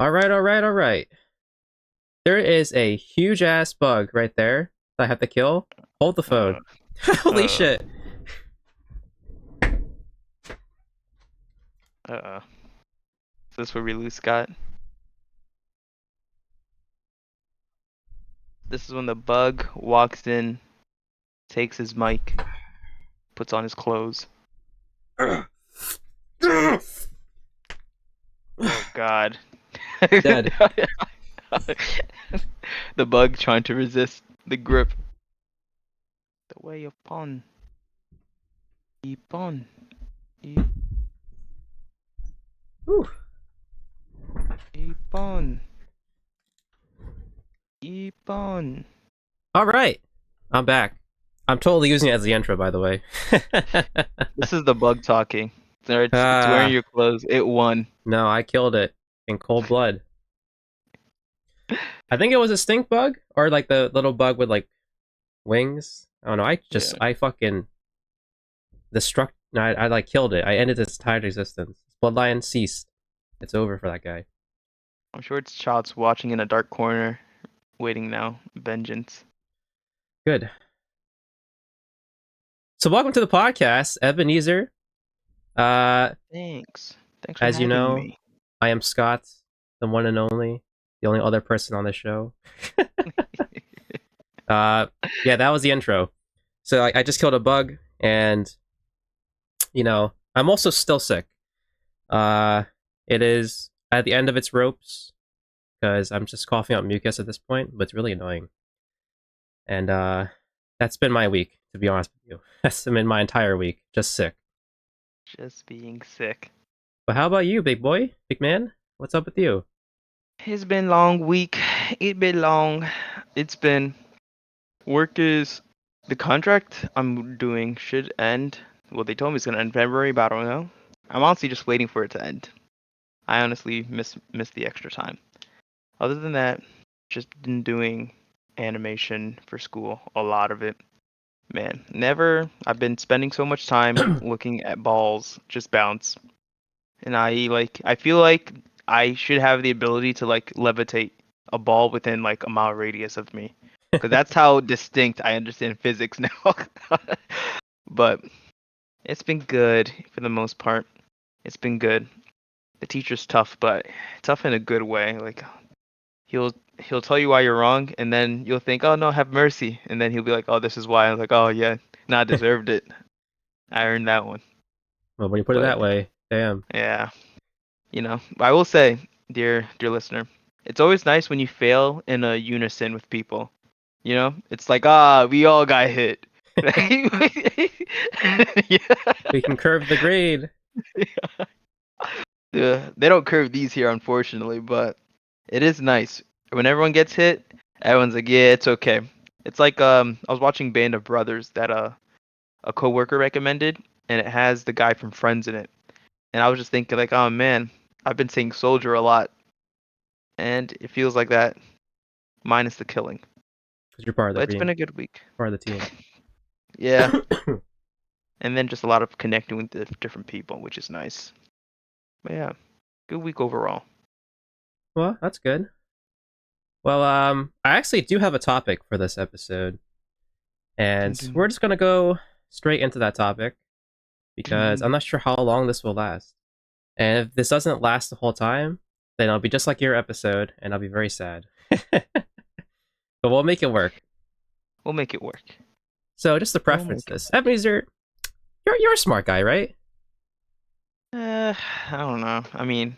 All right. There is a huge ass bug right there that I have to kill. Hold the phone. Uh, Holy uh, shit. Is this where we lose Scott? This is when the bug walks in, takes his mic, puts on his clothes. Oh God. Dead. The bug trying to resist the grip. The way upon. Keep on. Keep, Whew. keep on. Keep on. All right. I'm back. I'm totally using it as the intro, by the way. This is the bug talking. So it's wearing Ah, your clothes. It won. no, I killed it in cold blood. I think it was a stink bug or like the little bug with like wings. I don't know. Yeah. I fucking destruct. No, I like killed it. I ended its entire existence. Bloodline ceased. It's over for that guy. I'm sure it's Child's watching in a dark corner, waiting now. Vengeance. Good. So welcome to the podcast, Ebenezer. Uh, Thanks. Thanks for as you having know, me. I am Scott, the one and only, the only other person on the show. uh, yeah, that was the intro. So I just killed a bug, and I'm also still sick. Uh, it is at the end of its ropes because I'm just coughing out mucus at this point, but it's really annoying. And that's been my week, to be honest with you. That's been my entire week, just sick. Just being sick. But how about you, big boy, big man? What's up with you? It's been long week. It been long. It's been work is the contract I'm doing should end. Well, they told me it's gonna end February, but I don't know. I'm honestly just waiting for it to end. I honestly miss the extra time. Other than that, just been doing animation for school, a lot of it. Man, never. I've been spending so much time looking at balls just bounce, and I feel like I should have the ability to like levitate a ball within like a mile radius of me, because that's how distinct I understand physics now. But it's been good for the most part. It's been good. The teacher's tough, but tough in a good way. Like he'll he'll tell you why you're wrong, and then you'll think, oh no, have mercy, and then he'll be like, oh, this is why. I was like, oh yeah, not deserved it. I earned that one. Well, when you put it But that way, damn. yeah, I will say, dear listener, it's always nice when you fail in a unison with people. It's like, we all got hit. Yeah. We can curve the grade. Yeah, they don't curve these here, unfortunately, but it is nice when everyone gets hit. Everyone's like, yeah, it's okay. It's like I was watching Band of Brothers that a coworker recommended, and it has the guy from Friends in it, and I was just thinking like, oh man, I've been saying soldier a lot, and it feels like that minus the killing. Because you're part of But the it's been team. a good week. Part of the team. Yeah, and then just a lot of connecting with the different people, which is nice. But yeah, good week overall. Well, that's good. Well, I actually do have a topic for this episode, Dun, and we're dun, just gonna go straight into that topic dun, because dun, I'm dun. not sure how long this will last. And if this doesn't last the whole time, then I'll be just like your episode, and I'll be very sad. But we'll make it work. We'll make it work. So, just to We'll preference make it. this, Ebenezer, you're a smart guy, right? I don't know. I mean,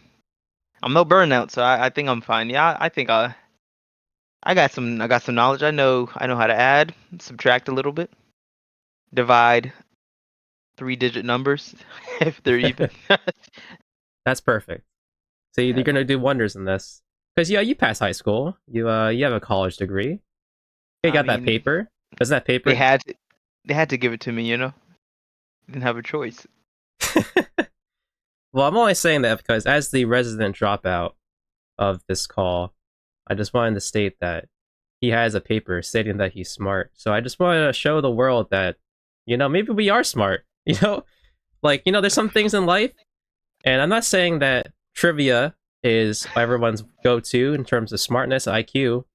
I'm no burnout, so I think I'm fine. Yeah, I think I got some knowledge. I know how to add, subtract a little bit, divide three-digit numbers if they're even. That's perfect. So you're Yeah. gonna do wonders in this. Because yeah, you pass high school. You have a college degree. You I got that mean, paper. Doesn't that they paper? had to, they had to give it to me. Didn't have a choice. Well, I'm only saying that because as the resident dropout of this call, I just wanted to state that he has a paper stating that he's smart. So I just wanted to show the world that, maybe we are smart. Like, there's some things in life, and I'm not saying that trivia is everyone's go-to in terms of smartness, IQ.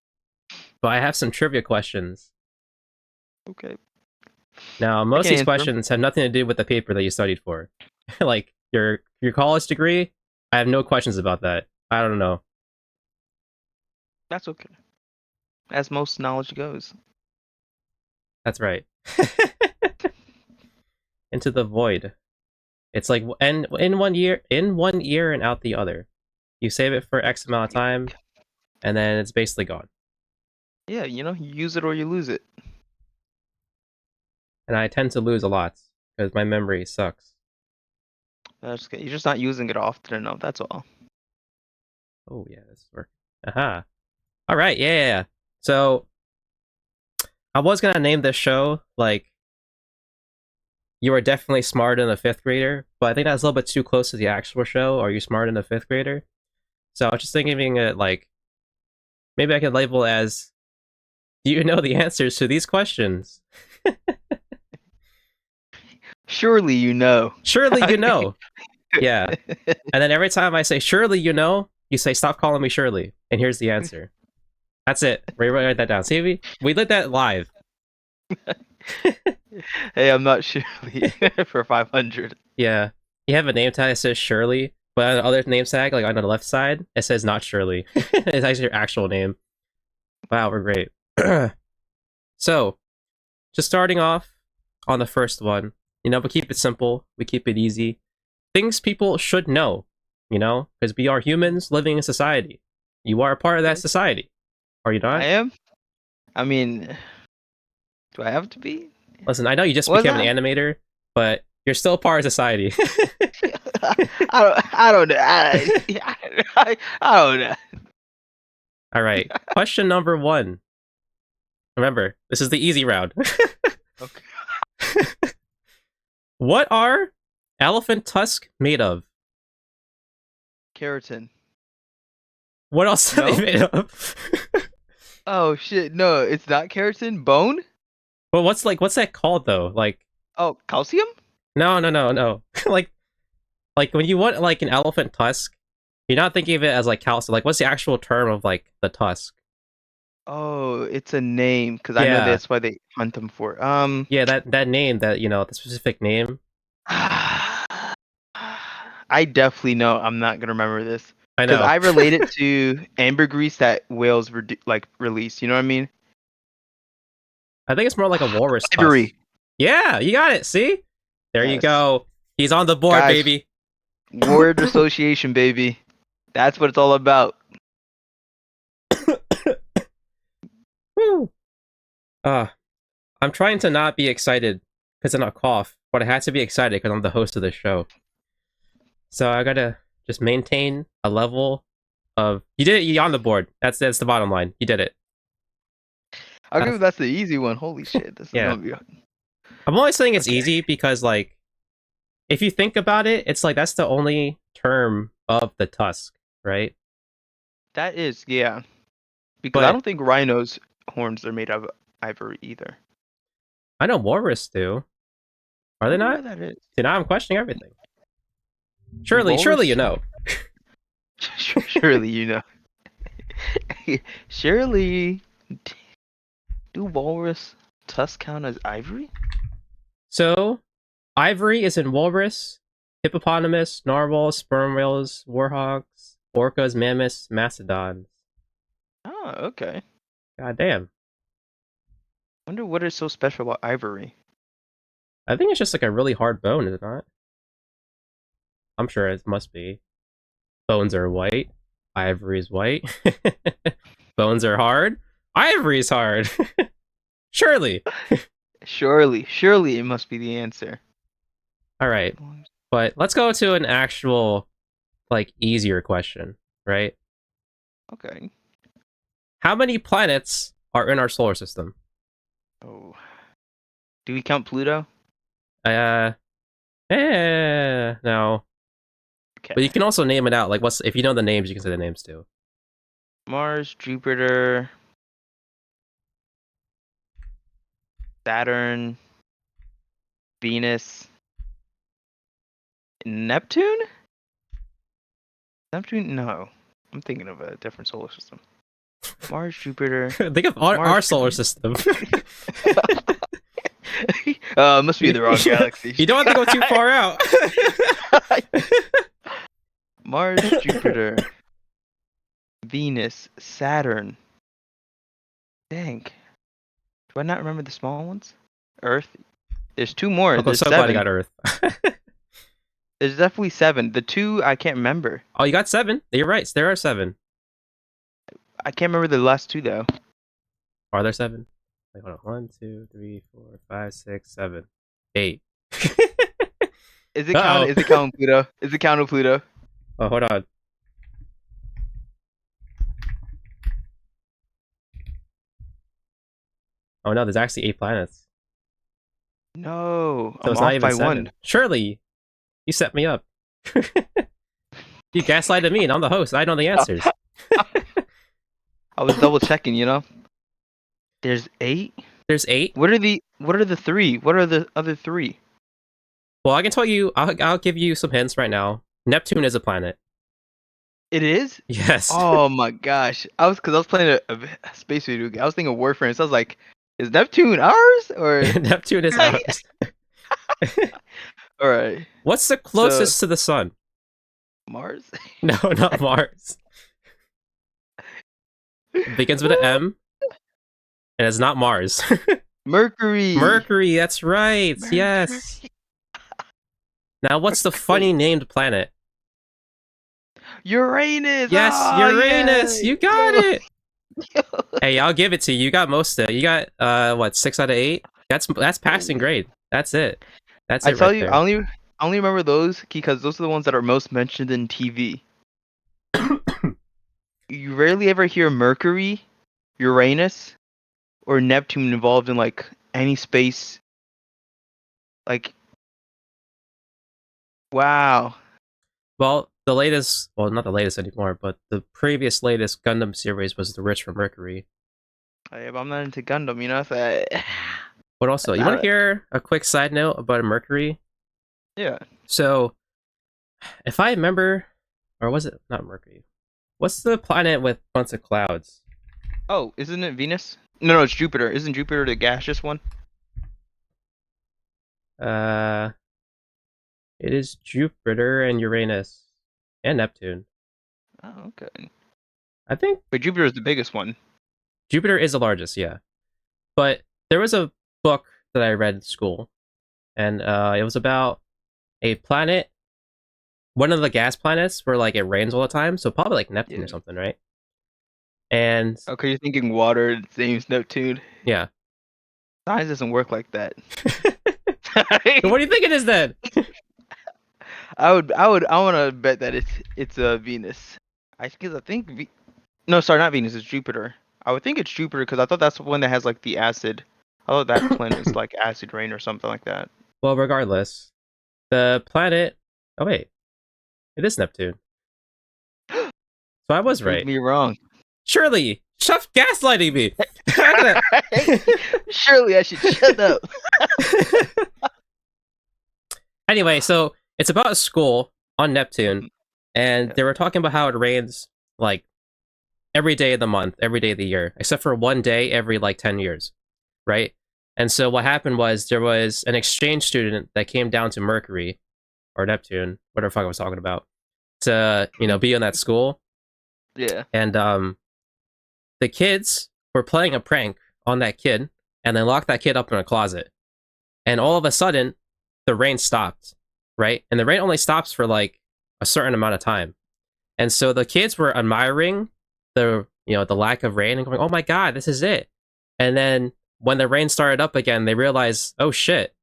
But I have some trivia questions. Okay. Now, I most of can these answer 'em. questions have nothing to do with the paper that you studied for. Like your college degree, I have no questions about that. I don't know. That's okay. As most knowledge goes. That's right. Into the void. It's like in 1 year and out the other. You save it for X amount of time, and then it's basically gone. Yeah, you use it or you lose it. And I tend to lose a lot because my memory sucks. That's okay. You're just not using it often enough. That's all. Oh yeah, this is working. Aha. All right, yeah. So I was gonna name this show like you are definitely smarter than a fifth grader, but I think that's a little bit too close to the actual show. Are you smarter than a fifth grader? So I was just thinking it like maybe I could label it as do you know the answers to these questions? Surely you know. Surely you know. Yeah. And then every time I say surely you know, you say stop calling me Shirley. And here's the answer. That's it. Write that down. See, we did that live. Hey, I'm not Shirley for 500. Yeah. You have a name tag that says Shirley, but on the other name tag, like on the left side, it says not Shirley. It's actually your actual name. Wow, we're great. So, just starting off on the first one, we keep it simple, we keep it easy. Things people should know, because we are humans living in society. You are a part of that society. Are you I not? am? I mean, do I have to be? Listen, I know you just Was became an I? animator, but you're still a part of society. I don't know. I don't know. All right. Question number 1. Remember, this is the easy round. Okay. What are elephant tusks made of? Keratin. What else are they No? made of? Oh shit, no, it's not keratin. Bone? Well, what's that called though? Like, Oh, calcium? no, no, no, no. like when you want like an elephant tusk, you're not thinking of it as like calcium. Like, what's the actual term of like the tusk? Oh, it's a name, because I know Yeah, that's why they hunt them for. yeah, that name, that the specific name. I definitely know I'm not gonna remember this. I Because know. I relate it to ambergris that whales release. You know what I mean? I think it's more like a walrus tusk. Ivory. Yeah, you got it. See, there you Yes. go. He's on the board, Guys, baby. word association, baby. That's what it's all about. Woo. Uh, I'm trying to not be excited because I'm not cough, but I had to be excited because I'm the host of this show. So I gotta just maintain a level of. You did it. You're on the board. That's the bottom line. You did it. I'll give That's, you that's the easy one. Holy shit, this is yeah. gonna be I'm only saying it's okay. easy because like if you think about it, it's like that's the only term of the tusk, right? That is, yeah. Because I But don't think rhinos' horns are made of ivory either. I know walrus do. Are I they wonder why not? that is. See, now I'm questioning everything. Do Surely walrus you know. surely you know. Surely, do walrus tusks count as ivory? So, ivory is in walrus, hippopotamus, narwhals, sperm whales, warhogs, orcas, mammoths, mastodons. Oh, okay. God damn. Wonder what is so special about ivory. I think it's just like a really hard bone, is it not? I'm sure it must be. Bones are white. Ivory's white. Bones are hard. Ivory's hard. Surely. Surely it must be the answer. All right. But let's go to an actual, like, easier question, right? Okay. How many planets are in our solar system? Oh. Do we count Pluto? Uh, no. But you Okay. can also name it out. Like, if you know the names, you can say the names too. Mars, Jupiter, Saturn, Venus, Neptune? Neptune? No. I'm thinking of a different solar system. Mars, Jupiter. Think of our Mars solar could system. Must be the wrong galaxy. You don't have to go too far out. Mars, Jupiter, Venus, Saturn. Dang. Do I not remember the small ones? Earth. There's two more. I'm There's so glad I 7. got Earth. There's definitely 7. The 2 I can't remember. Oh, you got 7. You're right. There are 7. I can't remember the last 2 though. Are there 7? Wait, hold on. 1, 2, 3, 4, 5, 6, 7, 8. Is it counting Pluto? Is it counting Pluto? Oh, hold on. Oh no, there's actually 8 planets. No, So I'm it's not off even by 7. 1. Shirley, you set me up. You gaslighted me, and I'm the host. I know the answers. I was double checking, you know. There's 8. There's 8. What are the 3? What are the other 3? Well, I can tell you. I'll give you some hints right now. Neptune is a planet. It is? Yes. Oh my gosh. I was playing a space video game. I was thinking of Warframe. So I was like, is Neptune ours or Neptune is ours. all right. What's the closest to the sun? Mars? No, not Mars. It begins with an M, and it's not Mars. Mercury. Mercury, that's right. Yes. Now, what's the funny named planet? Uranus. Yes, Oh, Uranus. yay. You got it. Hey, I'll give it to you. You got most of it. You got what, 6 out of 8? That's passing grade. That's it. That's it. I tell right you, there. I only remember those because those are the ones that are most mentioned in TV. You rarely ever hear Mercury, Uranus, or Neptune involved in like any space. Like, wow. Well, the latest, well, not the latest anymore, but the previous latest Gundam series was The Rich from Mercury. But I'm not into Gundam, you know. So But also, you want to hear a quick side note about Mercury? yeah. So, if I remember, or was it not Mercury? What's the planet with a bunch of clouds? Oh, isn't it Venus? No, it's Jupiter. Isn't Jupiter the gaseous one? It is Jupiter and Uranus and Neptune. Oh, okay. I think But Jupiter is the biggest one. Jupiter is the largest, yeah. But there was a book that I read in school, and it was about a planet, one of the gas planets where like it rains all the time, so probably like Neptune or something, right? And okay, you're thinking water, same as Neptune. yeah. Science doesn't work like that. So what do you think it is then? I want to bet that it's Venus. I think no, sorry, not Venus. It's Jupiter. I would think it's Jupiter because I thought that's the one that has like the acid. I thought that planet is like acid rain or something like that. Well, regardless, the planet. Oh wait, it is Neptune. So I was right. Prove me wrong. Shirley, stop gaslighting me. Surely I should shut up. Anyway, so it's about a school on Neptune, and they were talking about how it rains like every day of the month, every day of the year, except for one day every like 10 years, right? And so what happened was there was an exchange student that came down to Mercury or Neptune, whatever the fuck I was talking about, to, be in that school. Yeah. And the kids were playing a prank on that kid, and they locked that kid up in a closet. And all of a sudden, the rain stopped, right? And the rain only stops for like a certain amount of time. And so the kids were admiring the lack of rain and going, "Oh my god, this is it." And then when the rain started up again, they realized, "Oh shit,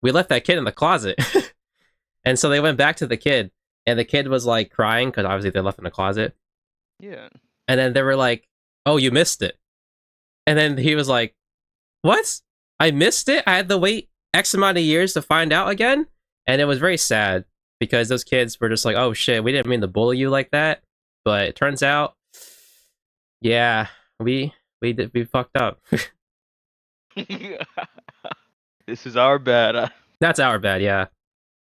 we left that kid in the closet." And so they went back to the kid, and the kid was like crying because obviously they left in the closet. Yeah. And then they were like, "Oh, you missed it." And then he was like, "What? I missed it? I had to wait X amount of years to find out again?" And it was very sad because those kids were just like, "Oh shit, we didn't mean to bully you like that." But it turns out, yeah, we fucked up. This is our bad. That's our bad, yeah.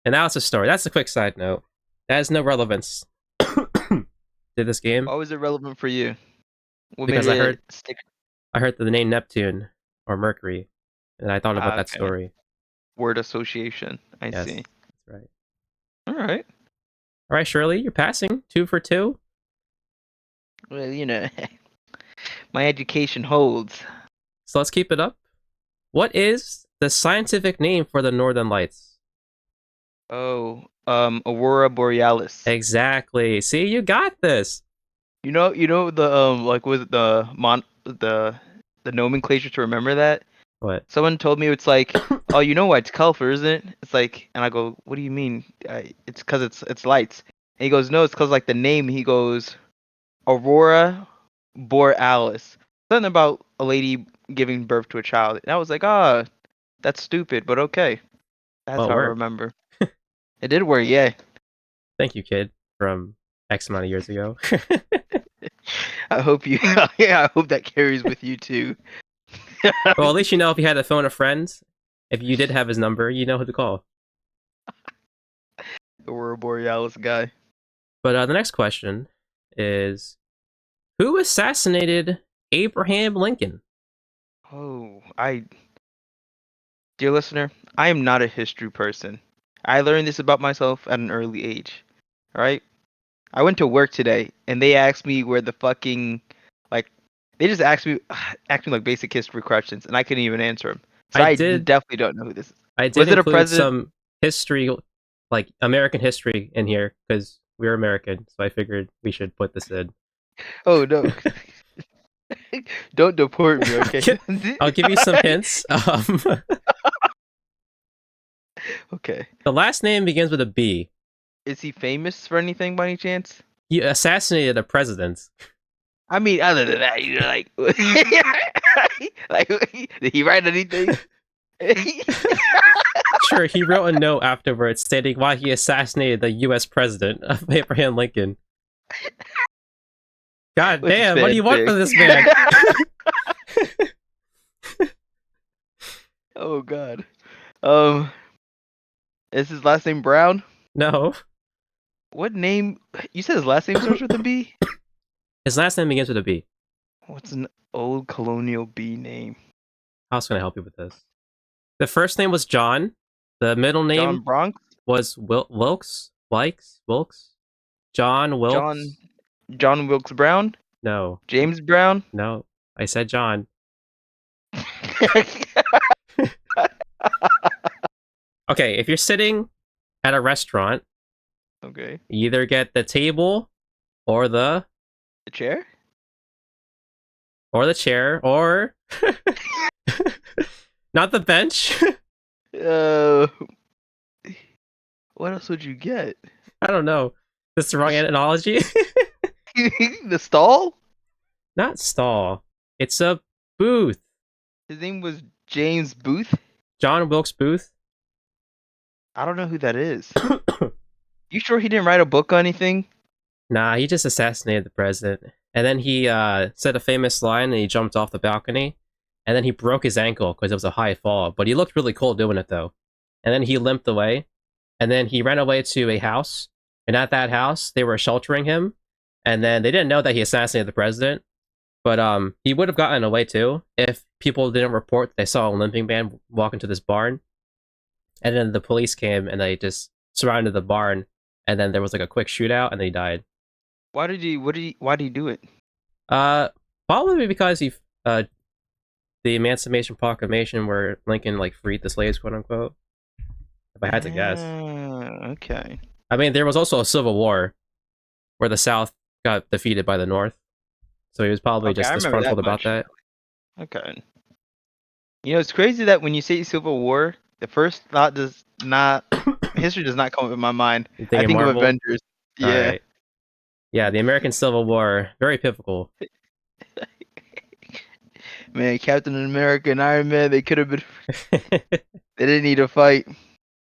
And that was the story. That's a quick side note. That has no relevance to did this game Why was it relevant for you? What made because I it heard stick? I heard the name Neptune or Mercury, and I thought about that Okay. story. Word association. I Yes, see. that's right. All right. All right, Shirley, you're passing 2 for 2. Well, my education holds. So let's keep it up. What is the scientific name for the Northern Lights? Oh, Aurora Borealis. Exactly. See, you got this. You know the like was it the nomenclature to remember that? What? Someone told me it's like, oh, you know why it's colorful, isn't it? It's like, and I go, what do you mean? It's because it's lights. And he goes, no, it's because like the name. He goes, Aurora Borealis. Something about a lady giving birth to a child. And I was like, ah, that's stupid, but okay. That's Well, it how I worked. remember. It did work, yeah. Thank you, kid, from X amount of years ago. I hope you, yeah, I hope that carries with you too. Well, at least you know if you had to phone a friend, if you did have his number, you know who to call. Aurora Borealis guy. But the next question is, who assassinated Abraham Lincoln? Oh, dear listener, I am not a history person. I learned this about myself at an early age. All right? I went to work today and they asked me where the fucking like they just asked me like basic history questions and I couldn't even answer them. So I I did definitely don't know who this is. I did Was it a include president? some history, like American history, in here because we're American, so I figured we should put this in. Oh no. Don't deport me, okay? I'll give you some hints. Okay. The last name begins with a B. Is he famous for anything by any chance? He assassinated a president. I mean, other than that, like, did he write anything? Sure, he wrote a note afterwards stating why he assassinated the U.S. president of Abraham Lincoln. God What's his damn, what do you want fanfic? from this man? Oh God. Um, is his last name Brown? No. What name? You said his last name starts with a B? His last name begins with a B. What's an old colonial B name? How else can I help you with this? The first name was John. The middle John name Bronx? was Wilkes? Wilkes? John John Wilkes? John Wilkes Brown? No. James Brown? No. I said John. Okay, if you're sitting at a restaurant, Okay. you either get the table or the The chair? chair or not the bench. Uh, what else would you get? I don't know. That's the wrong analogy. The stall? Not stall. It's a booth. His name was James Booth? John Wilkes Booth. I don't know who that is. You sure he didn't write a book or anything? Nah, he just assassinated the president. And then he said a famous line and he jumped off the balcony. And then he broke his ankle because it was a high fall. But he looked really cool doing it though. And then he limped away. And then he ran away to a house. And at that house, they were sheltering him. And then they didn't know that he assassinated the president. But he would have gotten away too if people didn't report that they saw a limping man walk into this barn. And then the police came and they just surrounded the barn. And then there was like a quick shootout and they died. Why did he do it? Probably because the Emancipation Proclamation where Lincoln like freed the slaves, quote unquote. If I had to guess. Okay. I mean, there was also a civil war where the South got defeated by the North, so he was probably Okay, just I remember disgruntled that about much. that. Okay. It's crazy that when you say Civil War, the first thought does not history does not come up in my mind. You I thinking think of Marvel? Avengers. All Yeah. right. Yeah, the American Civil War, very pivotal. Man, Captain America and Iron Man, they could have been. They didn't need to fight.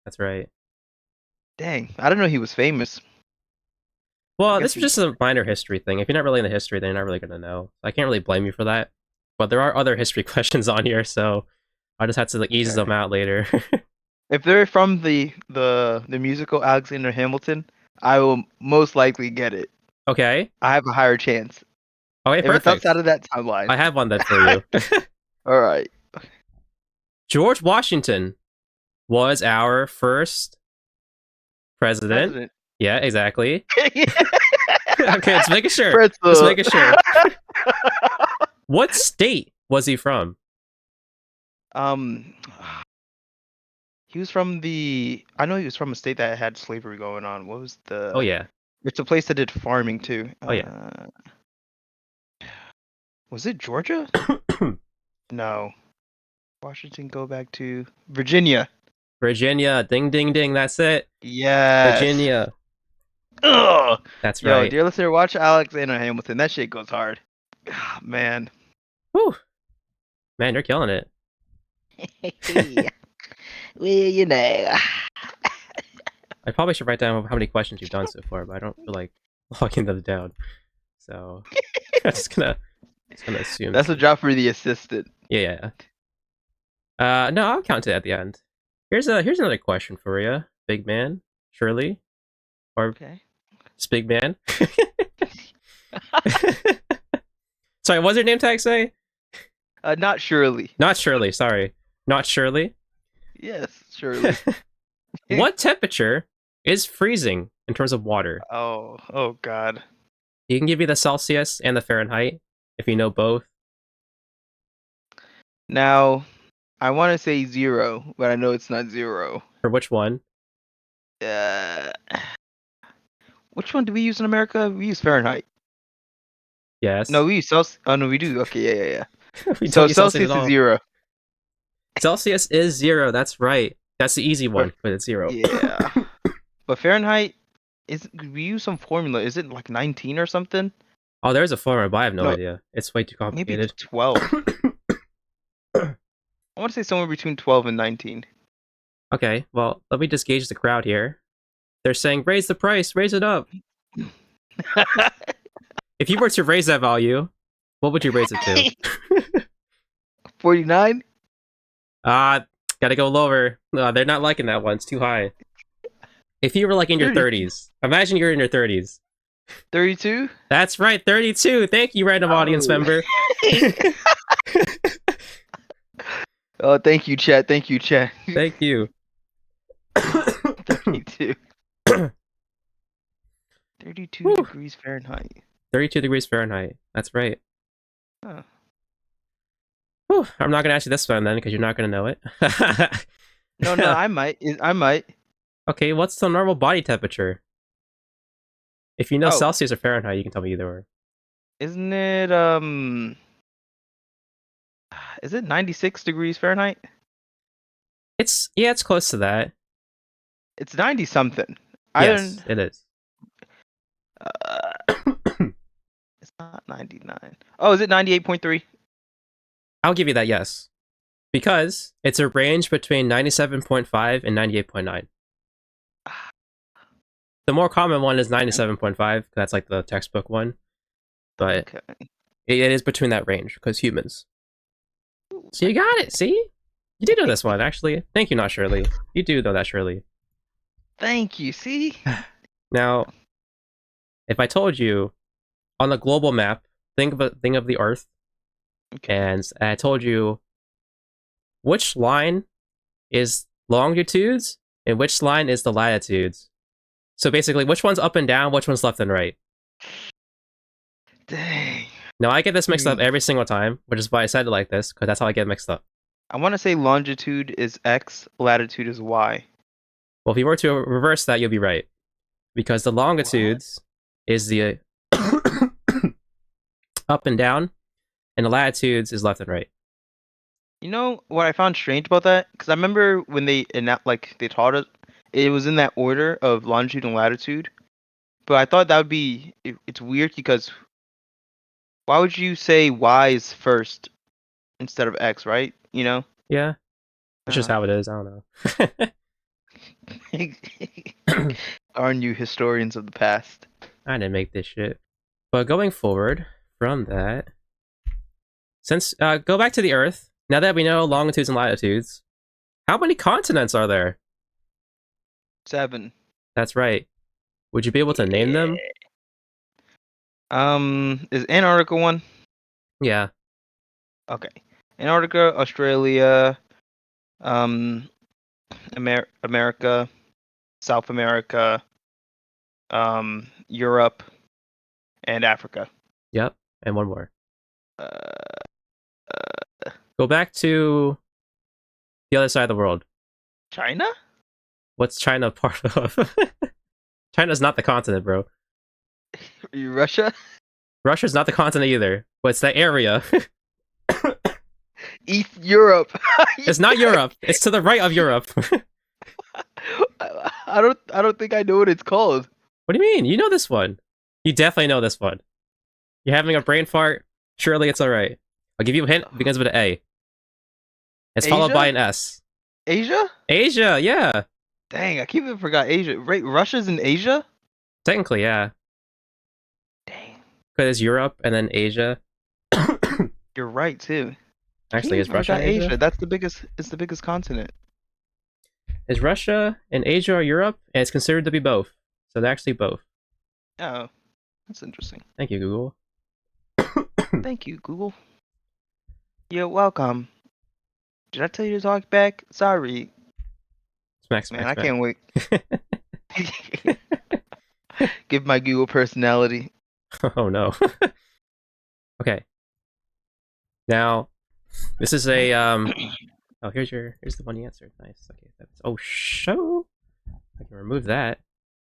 That's right. Dang, I didn't know he was famous. I Well, guess this was just a minor history thing. If you're not really into history, then you're not really gonna know. I can't really blame you for that. But there are other history questions on here, so I just had to like ease Okay. them out later. If they're from the musical Alexander Hamilton, I will most likely get it. Okay. I have a higher chance. Okay, If it's outside perfect. of that timeline. I have one then for you. All right. George Washington was our first president. President. Yeah, exactly. Okay, let's make sure. Let's Pretzel. make sure. What state was he from? um, he was from the. I know he was from a state that had slavery going on. What was Oh the? yeah. It's a place that did farming too. Oh yeah. Was it Georgia? No. Washington. Go back to Virginia. Virginia. Ding ding ding. That's it. Yes. Virginia. Ugh. That's Yo, right. dear listener, watch Alexander Hamilton. That shit goes hard. Ah, man. Whew. Man, you're killing it. Well, you know. I probably should write down how many questions you've done so far, but I don't feel like logging them down. So I'm just gonna assume. That's a job for the assistant. Yeah. No, I'll count it at the end. Here's another question for you, big man, Shirley, or Okay. Spig man. Sorry, what's your name tag say? Not Shirley. Not Shirley. Sorry, not Shirley. Yes, Shirley. What temperature is freezing in terms of water? Oh God. You can give you the Celsius and the Fahrenheit if you know both. Now, I want to say 0, but I know it's not 0. For which one? Uh, which one do we use in America? We use Fahrenheit. Yes. No, we use Celsius. Oh no, we do. Okay, yeah. We So don't use Celsius Celsius at is all. 0. Celsius is 0. That's right. That's the easy one, but it's 0. Yeah. But Fahrenheit is. We use some formula. Is it like 19 or something? Oh, there's a formula, but I have no No, idea. It's way too maybe complicated. it's 12. I want to say somewhere between 12 and 19. Okay, well, let me just gauge the crowd here. They're saying, raise the price, raise it up. If you were to raise that value, what would you raise it to? 49? Gotta go lower. They're not liking that one. It's too high. If you were like in your 30. 30s, imagine you're in your 30s. 32? That's right, 32. Thank you, random audience member. Oh, thank you, chat. Thank you, chat. Thank you. 32. 32 Whew. degrees Fahrenheit. 32 degrees Fahrenheit. That's right. Huh. Whew. I'm not gonna ask you this one then, because you're not gonna know it. No, I might. I might. Okay, what's the normal body temperature? If you know Oh. Celsius or Fahrenheit, you can tell me either or. Isn't it, is it 96 degrees Fahrenheit? It's close to that. It's 90 something. Yes, it is. It's not 99. Oh, is it 98.3? I'll give you that, yes. Because it's a range between 97.5 and 98.9. The more common one is 97.5, that's like the textbook one. But Okay. it is between that range, because humans. So you got it, see? You did know this one, actually. Thank you, not Shirley. You do know that, Shirley. Thank you. See? Now, if I told you, on the global map, think of the Earth, Okay. and I told you which line is longitudes and which line is the latitudes. So basically, which one's up and down, which one's left and right. Dang. Now, I get this mixed up every single time, which is why I said it like this, because that's how I get mixed up. I want to say longitude is X, latitude is Y. Well, if you were to reverse that, you'll be right. Because the longitudes is the up and down, and the latitudes is left and right. You know what I found strange about that? Because I remember when they taught us, it was in that order of longitude and latitude. But I thought that would be it's weird because why would you say Y is first instead of X, right? You know? Yeah. That's just how it is. I don't know. Aren't you historians of the past? I didn't make this shit. But going forward from that, since go back to the Earth. Now that we know longitudes and latitudes, how many continents are there? 7. That's right. Would you be able to name them? Is Antarctica one? Yeah. Okay. Antarctica, Australia, um, America, South America, Europe, and Africa. Yep. And one more. Uh, Go back to the other side of the world. China? What's China part of? China's not the continent, bro. Russia? Russia's not the continent either, but it's the area. East Europe. It's not Europe. It's to the right of Europe. I don't think I know what it's called. What do you mean? You know this one. You definitely know this one. You're having a brain fart? Surely it's alright. I'll give you a hint. It begins with an A. It's followed by Asia? an S. Asia? Asia, yeah. Dang, I keep even forgot Asia. Right, Russia's in Asia? Technically, yeah. Dang. Because it's Europe and then Asia. You're right too. Actually, I is Russia forgot in Asia? That's the biggest. It's the biggest continent. Is Russia in Asia or Europe? And it's considered to be both. So they're actually both. Oh, that's interesting. Thank you, Google. Thank you, Google. You're welcome. Did I tell you to talk back? Sorry, Smack, smack, man. I smack. can't wait. Give my Google personality. Oh no. Okay. Now, this is a oh, here's the one you answered. Nice. Okay. Oh, show. I can remove that,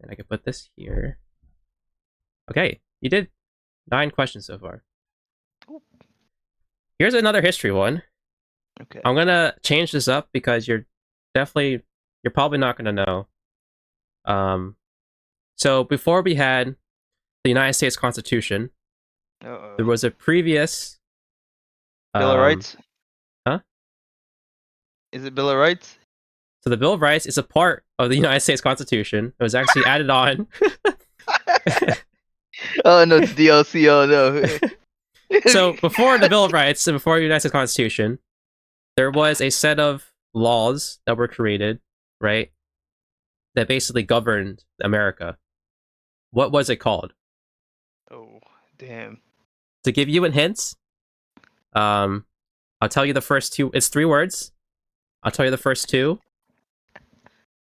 and I can put this here. Okay, you did 9 questions so far. Here's another history one. Okay. I'm gonna change this up because you're probably not gonna know. So before we had the United States Constitution, there was a previous Bill of Rights. Huh? Is it Bill of Rights? So the Bill of Rights is a part of the United States Constitution. It was actually added on. Oh no, it's DLC. Oh no. So before the Bill of Rights and before the United States Constitution, there was a set of laws that were created, right? That basically governed America. What was it called? Oh damn. To give you a hint, I'll tell you the first 2. It's 3 words. I'll tell you the first 2.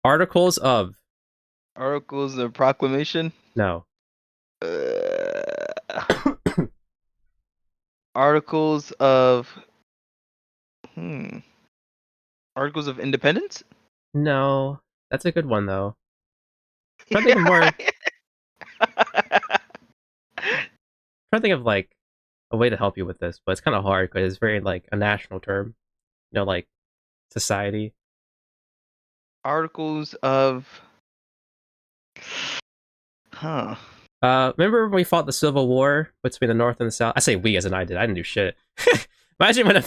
Articles of. Articles of Proclamation. No. Articles of. Articles of Independence. No. That's a good one though. I'm trying to think of more. Trying to think of like a way to help you with this, but it's kind of hard because it's very like a national term. You know, like society. Articles of. Huh. Remember when we fought the Civil War between the North and the South? I say we as in I did. I didn't do shit. Imagine when.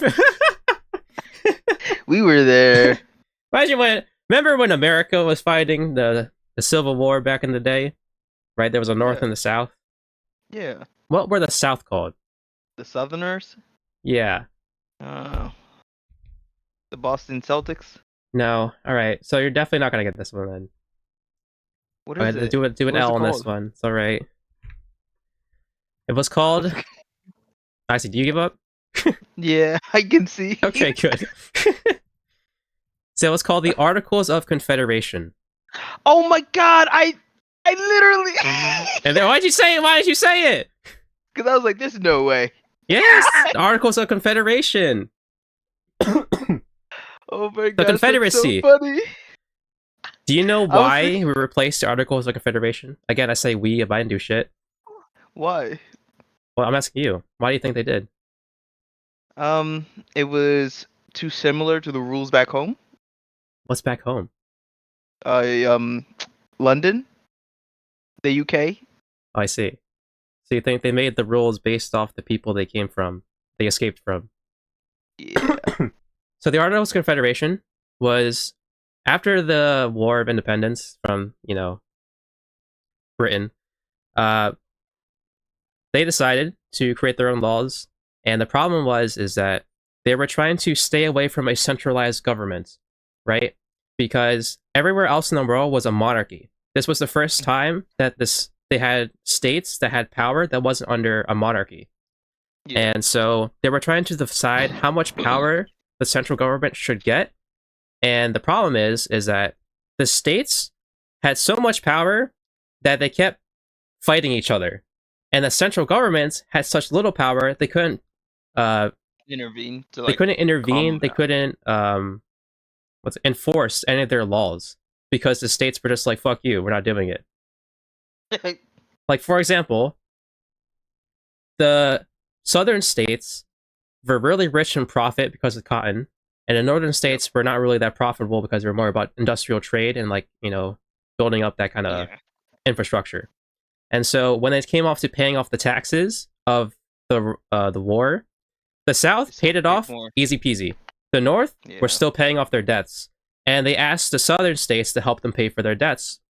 We were there. Imagine when. Remember when America was fighting the Civil War back in the day? Right, there was a North and the South. Yeah. What were the South called? The Southerners. Yeah. The Boston Celtics. No. All right. So you're definitely not gonna get this one then. What is it? Do an What is L it on this called? one. It's all right. It was called. Actually, do you give up? Yeah, I can see. Okay, good. So it was called the Articles of Confederation. Oh my god, I literally. And then why'd you say it? Why did you say it? Because I was like, there's no way. Yes, the Articles of Confederation. Oh my god, Confederacy. that's so funny. Do you know why we replaced the Articles of Confederation? Again, I say we if I didn't do shit. Why? Well, I'm asking you. Why do you think they did? It was too similar to the rules back home. What's back home? London, the UK. Oh, I see. So you think they made the rules based off the people they came from, they escaped from? Yeah. So the Articles of Confederation was after the War of Independence from, Britain. They decided to create their own laws, and the problem is that they were trying to stay away from a centralized government, right? Because everywhere else in the world was a monarchy. This was the first time that the they had states that had power that wasn't under a monarchy. Yeah. And so they were trying to decide how much power the central government should get. And the problem is that the states had so much power that they kept fighting each other. And the central governments had such little power they couldn't Intervene to they couldn't calm intervene, them they couldn't enforce any of their laws because the states were just like, fuck you, we're not doing it. down. Like, for example, the southern states were really rich in profit because of cotton, and the northern states were not really that profitable because they were more about industrial trade and, like, building up that kind of Yeah. infrastructure. And so when it came off to paying off the taxes of the war, the South paid it off More. easy peasy. The North Yeah. were still paying off their debts, and they asked the southern states to help them pay for their debts.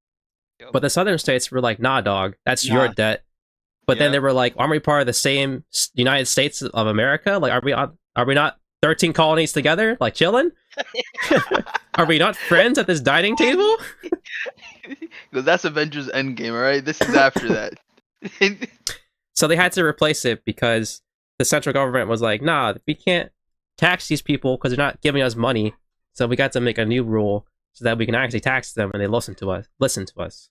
Yep. But the southern states were like, "Nah, dog, that's your debt." But then they were like, "Aren't we part of the same United States of America? Like, are we not 13 colonies together, like chilling? Are we not friends at this dining table?" Because that's Avengers Endgame, all right? This is after that. So they had to replace it because the central government was like, "Nah, we can't tax these people because they're not giving us money. So we got to make a new rule so that we can actually tax them and they listen to us."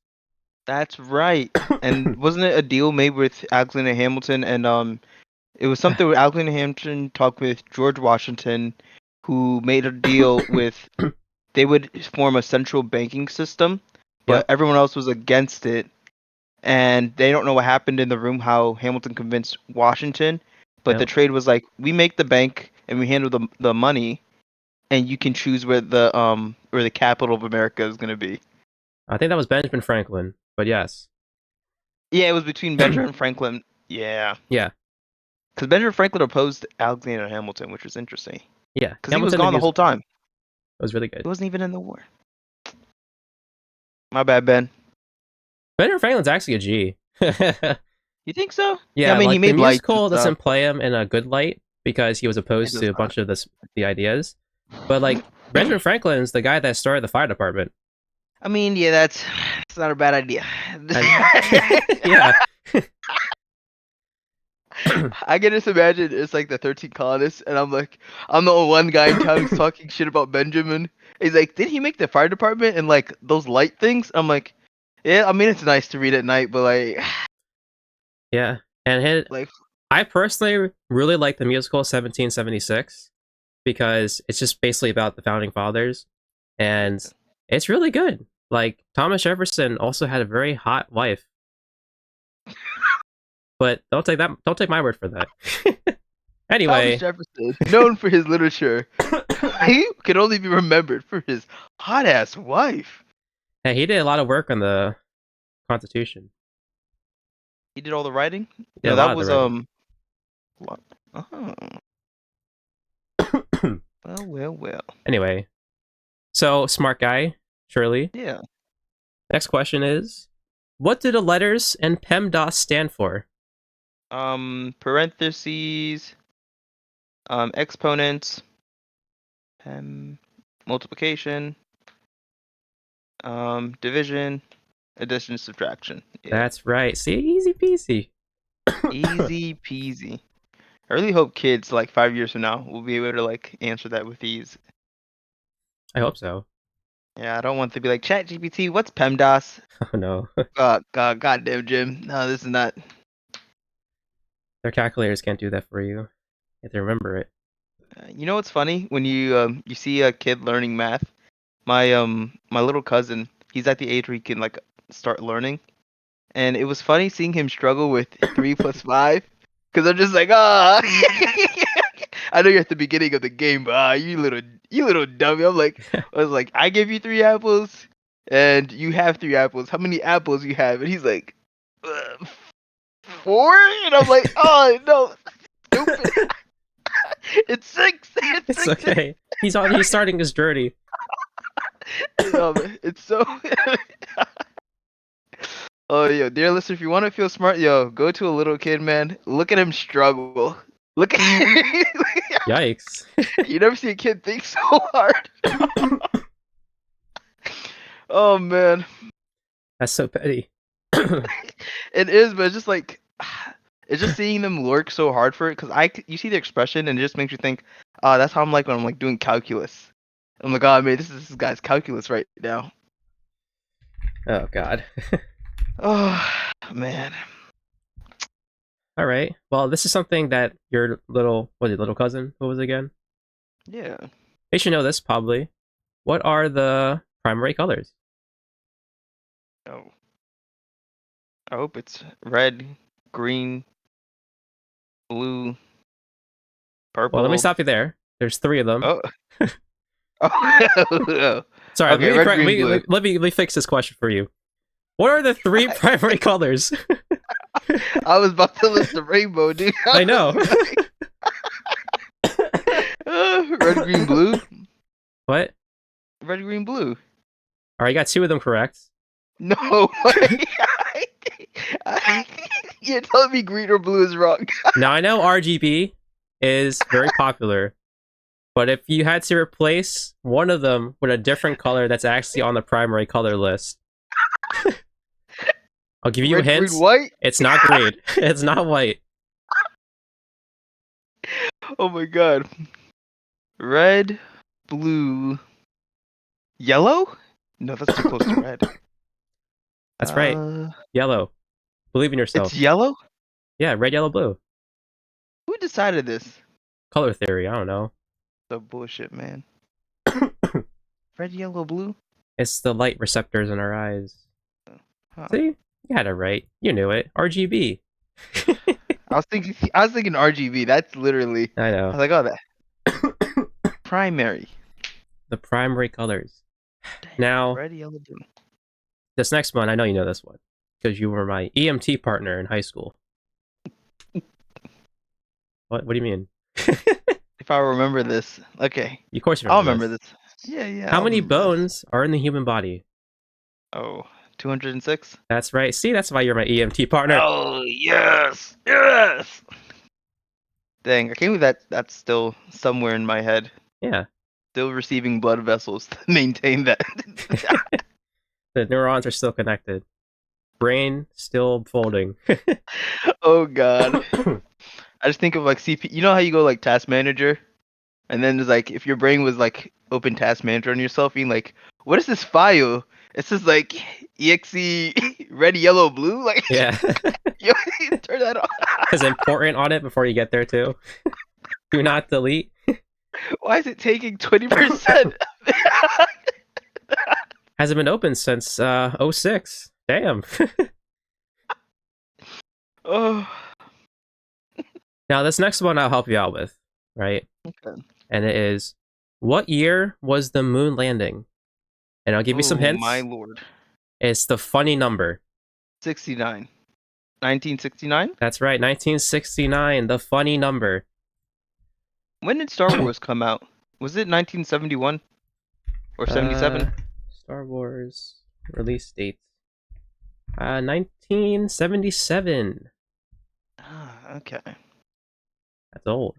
That's right. And wasn't it a deal made with Alexander Hamilton? And it was something where Alexander Hamilton talked with George Washington, who made a deal with. They would form a central banking system, but Yep. everyone else was against it. And they don't know what happened in the room, how Hamilton convinced Washington. But the Yep. trade was like, we make the bank and we handle the money, and you can choose where the capital of America is gonna be. I think that was Benjamin Franklin, but yes. Yeah, it was between Benjamin Franklin. Yeah, Yeah. because Benjamin Franklin opposed Alexander Hamilton, which was interesting. Yeah. Because he was Hamilton gone the whole musical. time. It was really good. He wasn't even in the war. My bad, Ben. Benjamin Franklin's actually a G. You think so? Yeah, I mean, like he made the lights musical and stuff. doesn't play him in a good light because he was opposed to a bunch of the ideas. But like Benjamin Franklin's the guy that started the fire department. I mean, yeah, that's not a bad idea. Yeah. I can just imagine it's like the 13 colonists, and I'm the one guy in town who's talking shit about Benjamin. He's like, did he make the fire department and like those light things? I'm like, yeah, I mean, it's nice to read at night, but like, Yeah. And like, I personally really like the musical 1776 because it's just basically about the founding fathers, and it's really good. Like Thomas Jefferson also had a very hot wife. But don't take my word for that. Anyway, Thomas Jefferson, known for his literature, he could only be remembered for his hot ass wife. yeah, he did a lot of work on the Constitution. He did all the writing. Yeah, No, a lot that of the was writing. what? Well. Anyway, so smart guy, Shirley. Yeah. Next question is, what do the letters in PEMDAS stand for? Parentheses, exponents, multiplication, division, addition, subtraction. Yeah. That's right. See, easy peasy. Easy peasy. I really hope kids like 5 years from now will be able to like answer that with ease. I hope so. Yeah, I don't want to be like ChatGPT. What's PEMDAS? Oh no, Goddamn, Jim. No, this is not. their calculators can't do that for you. You have to remember it. You know what's funny when you see a kid learning math? My little cousin, he's at the age where he can like start learning, and it was funny seeing him struggle with 3 plus 5, because I'm just like, ah. I know you're at the beginning of the game, but you little dummy. I was like, I give you 3 apples, and you have 3 apples. How many apples you have? And he's like, 4, and I'm like, oh no, stupid. It's 6. It's okay. He's starting his journey. It's so. Oh, yo, dear listener, if you want to feel smart, yo, go to a little kid, man. Look at him struggle. Look at. Yikes. You never see a kid think so hard. Oh man. That's so petty. It is, but it's just like it's just seeing them work so hard for it because you see the expression and it just makes you think, that's how I'm like when I'm like doing calculus. I'm like, oh man, this guy's calculus right now. Oh God. Oh man, All right. Well, this is something that your little cousin, what was it again? yeah. They should know this probably. What are the primary colors? Oh, I hope it's red, green, blue, Well, let me purple. stop you there. There's three of them. Oh, oh. Sorry, Okay, red, green, blue. let me fix this question for you. What are the three primary colors? I was about to list the rainbow, dude. I know. Red, green, blue. What? Red, green, blue. All right, you got two of them correct. No way. You're telling me green or blue is wrong. Now I know RGB is very popular, but if you had to replace one of them with a different color that's actually on the primary color list, I'll give you Red, hints. green, white. It's not green. It's not white. Oh my god. Red, blue, yellow? No, that's too close to red. That's right. Yellow. Believe in yourself. It's yellow? Yeah, red, yellow, blue. Who decided this? Color theory. I don't know. The bullshit, man. Red, yellow, blue? It's the light receptors in our eyes. Huh. See, you had it right. You knew it. RGB. I was thinking RGB. That's literally. I I know. was like, oh, that primary. The primary colors. Damn, Now, red, yellow, blue. this next one, I know you know this one because you were my EMT partner in high school. What? What do you mean? If I remember this, okay. Of course you I'll remember remember this. Yeah, yeah. How I'll many remember this. bones are in the human body? Oh, 206. That's right. See, that's why you're my EMT partner. Oh yes, yes. Dang, I can't believe that's still somewhere in my head. Yeah. Still receiving blood vessels to maintain that. The neurons are still connected. Brain still folding. Oh god. I just think of like CP. You know how you go like task manager, and then there's like if your brain was like open task manager on yourself, being like, what is this file? It's just like exe red, yellow, blue. Like, Yeah. you turn that on. Because important on it before you get there too. Do not delete. Why is it taking 20%? Hasn't been open since 06. Damn. Oh. Now this next one I'll help you out with, right? Okay. And it is, what year was the moon landing? And I'll give you some hints. My lord. It's the funny number. 69. 1969? That's right, 1969, the funny number. When did Star Wars come out? Was it 1971 or 77? Star Wars release date. 1977. Ah, okay. For That's old.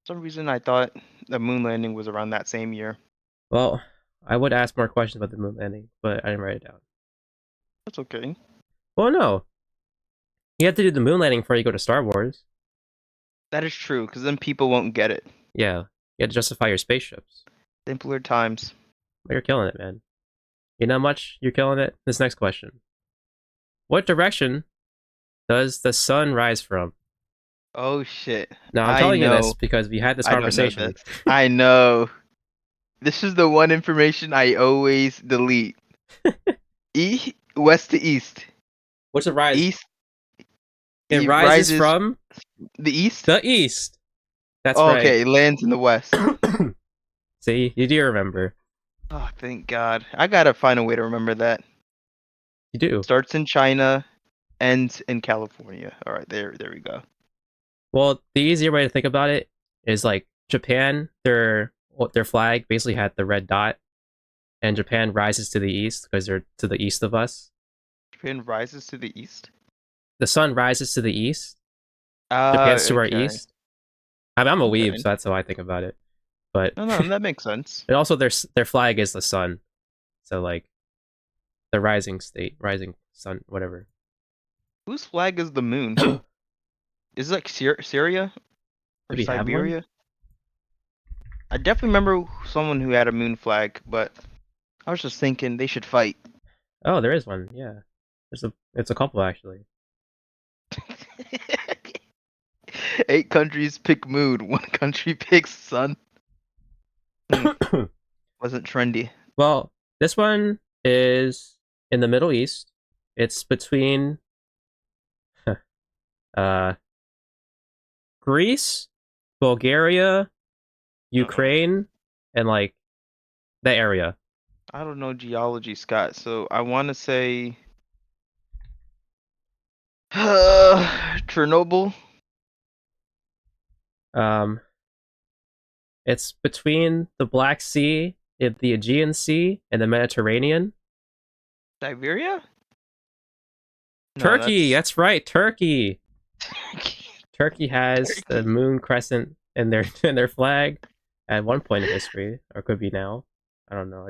some reason I thought the moon landing was around that same year. Well, I would ask more questions about the moon landing, but I didn't write it down. That's okay. Well, no. You have to do the moon landing before you go to Star Wars. That is true, because then people won't get it. Yeah, you have to justify your spaceships. Simpler times. But you're killing it, man. You know how much you're killing it? This next question. What direction does the sun rise from? Oh shit. Now, I'm telling you this because we had this I don't know conversation. this. I know. This is the one information I always delete. West to east. What's the rise? East. It rises from the east? the east. That's right. Okay, it lands in the west. See, you do remember. Oh, thank God. I gotta find a way to remember that. You do. Starts in China, ends in California. All right, there we go. Well, the easier way to think about it is like Japan, their flag basically had the red dot, and Japan rises to the east because they're to the east of us. Japan rises to the east? The sun rises to the east. Japan's to our east. I mean, I'm a weeb, so that's how I think about it. But no, that makes sense. And also their flag is the sun, so like the rising sun, whatever. Whose flag is the moon? Is it like Syria Do or we have one? Siberia? I definitely remember someone who had a moon flag, but I was just thinking they should fight. Oh, there is one. Yeah, it's a couple actually. 8 countries pick moon, 1 country picks sun. Wasn't trendy. Well, this one is in the Middle East. It's between uh Greece, Bulgaria, Ukraine, and like the area. I don't know geology, Scott, so I want to say Chernobyl. Um, it's between the Black Sea, the Aegean Sea, and the Mediterranean. Siberia? No, Turkey, that's right, Turkey. Turkey has the Turkey. moon crescent in their in their flag at one point in history, or could be now. I don't know.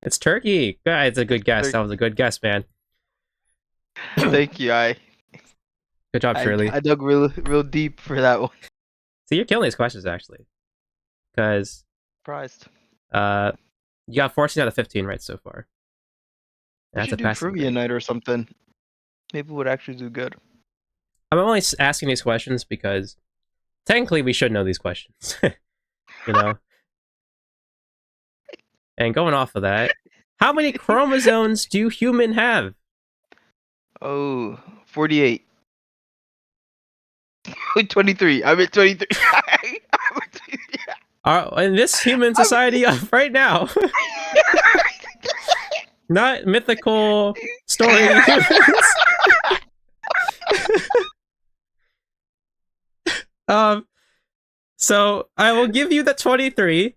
It's Turkey. Yeah, it's a good guess. That was a good guess, man. Thank you. Good job, Shirley. I dug real deep for that one. See, you're killing these questions actually, because Surprised. uh, you got 14 out of 15 right so far. We That's a should do passing trivia grade. night or something. Maybe we'd actually do good. I'm only asking these questions because technically we should know these questions, you know. And going off of that, how many chromosomes do human have? Oh, 48. 23. I'm at 23. In this human society right now, not mythical story humans. So I will give you the 23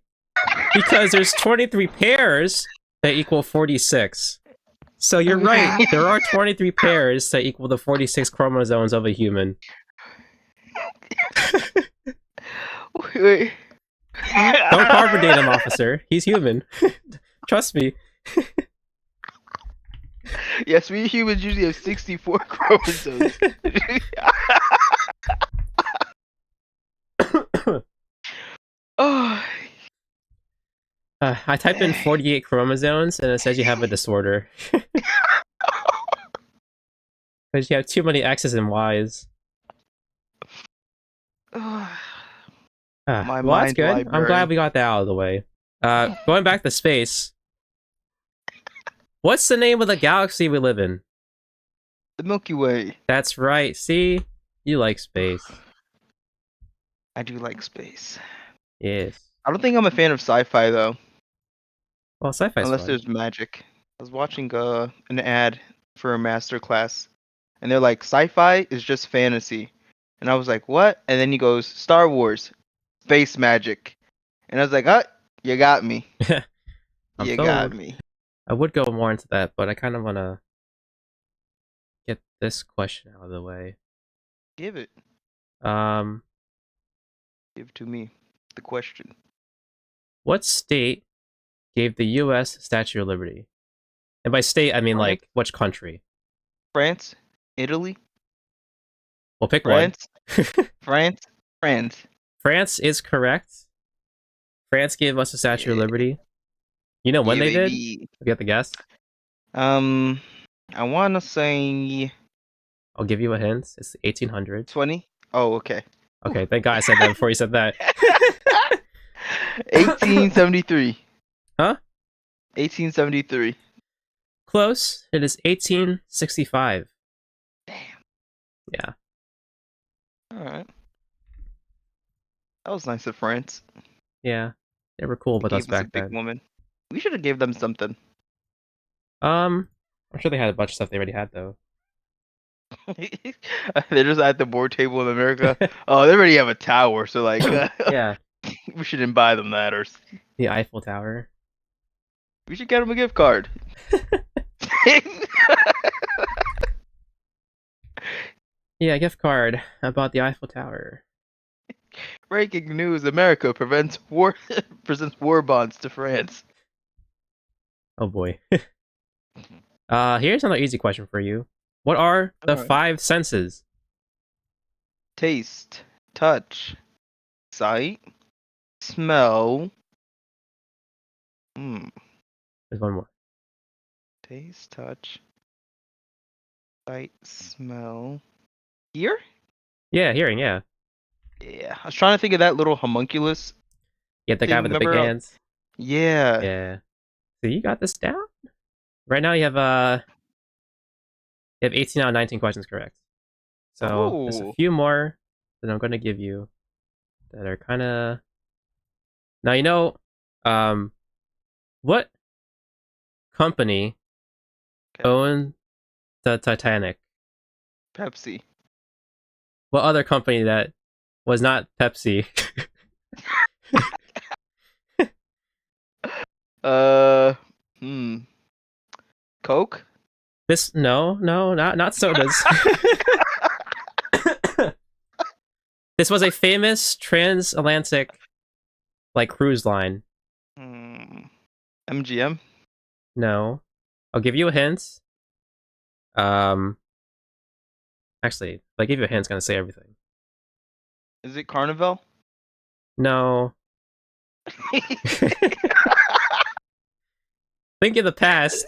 because there's 23 pairs that equal 46. So you're right. There are 23 pairs that equal the 46 chromosomes of a human. Wait. Don't carbonate him, officer. He's human. Trust me. Yes, we humans usually have 64 chromosomes. Oh. I type in 48 chromosomes and it says you have a disorder. Because you have too many X's and Y's. My Well, that's mind good. I'm library. glad we got that out of the way. Going back to space. What's the name of the galaxy we live in? The Milky Way. That's right. See? You like space. I do like space. Yes. I don't think I'm a fan of sci-fi though, Well, sci-fi's unless fun. there's magic. I was watching an ad for a master class, and they're like, "Sci-fi is just fantasy," and I was like, "What?" And then he goes, "Star Wars, space magic," and I was like, "Oh, you got me. I'm You got sold. me." I would go more into that, but I kind of want to get this question out of the way. Give it. Um, Give to me the question. what state gave the U.S. Statue of Liberty? And by state, I mean France, like which country? France, Italy, Well, pick one. France, France, France. France is correct. France gave us the Statue of Yeah, Liberty. You know when yeah, they did? baby. I'll get the guess. I wanna say I'll give you a hint. It's the 1800s. 20. Oh, okay. Okay, thank God I said that before you said that. 1873. Huh? 1873. Close. It is 1865. Damn. Yeah. All right. That was nice of France. Yeah. They were cool with us Gave us a back big then. woman. We should have gave them something. I'm sure they had a bunch of stuff they already had though. They're just at the board table in America. Oh, they already have a tower, so like, Yeah. we shouldn't buy them that, or The Eiffel Tower. we should get them a gift card. Yeah, gift card. I bought the Eiffel Tower. Breaking news: America presents war bonds to France. Oh boy. Here's another easy question for you. What are the Alright. 5 senses? Taste, touch, sight, smell. Hmm. There's one more. Taste, touch, sight, smell. Hear? Yeah, hearing. Yeah, Yeah. I was trying to think of that little homunculus yeah. The guy thing. with the big Remember? hands. Yeah. Yeah. So you got this down. Right now you have 18 out of 19 questions correct. So there's a Oh. few more that I'm going to give you that are kind of now um what company Okay. owned the Titanic? Pepsi. What other company that was not Pepsi? Uh. Hmm. Coke. This no, not sodas. This was a famous transatlantic like cruise line. Hmm. MGM. No. I'll give you a hint. Um actually, if I give you a hint, it's gonna say everything. Is it Carnival? No. Think of the past.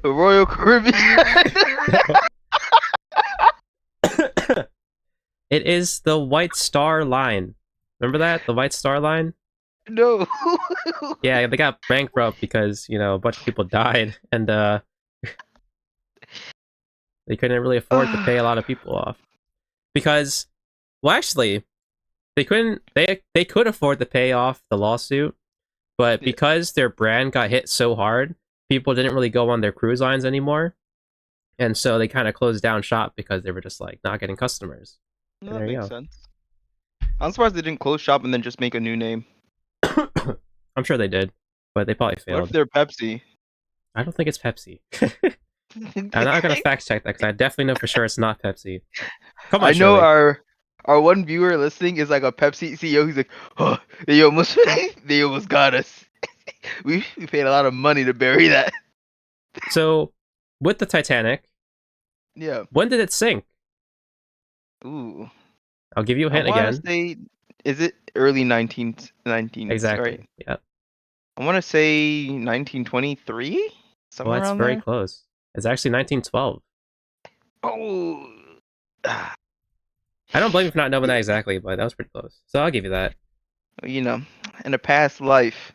Royal Caribbean. It is the White Star Line. Remember that? The White Star Line? No. Yeah, they got bankrupt because, a bunch of people died and they couldn't really afford to pay a lot of people off. Because well actually, they could afford to pay off the lawsuit, but Yeah, because their brand got hit so hard, people didn't really go on their cruise lines anymore. And so they kind of closed down shop because they were just like not getting customers. no, And that there makes you sense. I'm surprised they didn't close shop and then just make a new name. go. I'm sure they did, but they probably What if failed. they're Pepsi? I don't think it's Pepsi. I'm not gonna fact check that because I definitely know for sure it's not Pepsi. Come on, I know Shirley. our one viewer listening is like a Pepsi CEO. He's like, oh, they almost they almost got us. We paid a lot of money to bury that. So, with the Titanic, Yeah. when did it sink? Ooh. I'll give you a I hint want to again. say, is it early 19s, right? Exactly. Yeah. I want to say 1923, Well, somewhere that's around very there. close. It's actually 1912. Oh. I don't blame you for not knowing that exactly, but that was pretty close. So I'll give you that. You know, in a past life,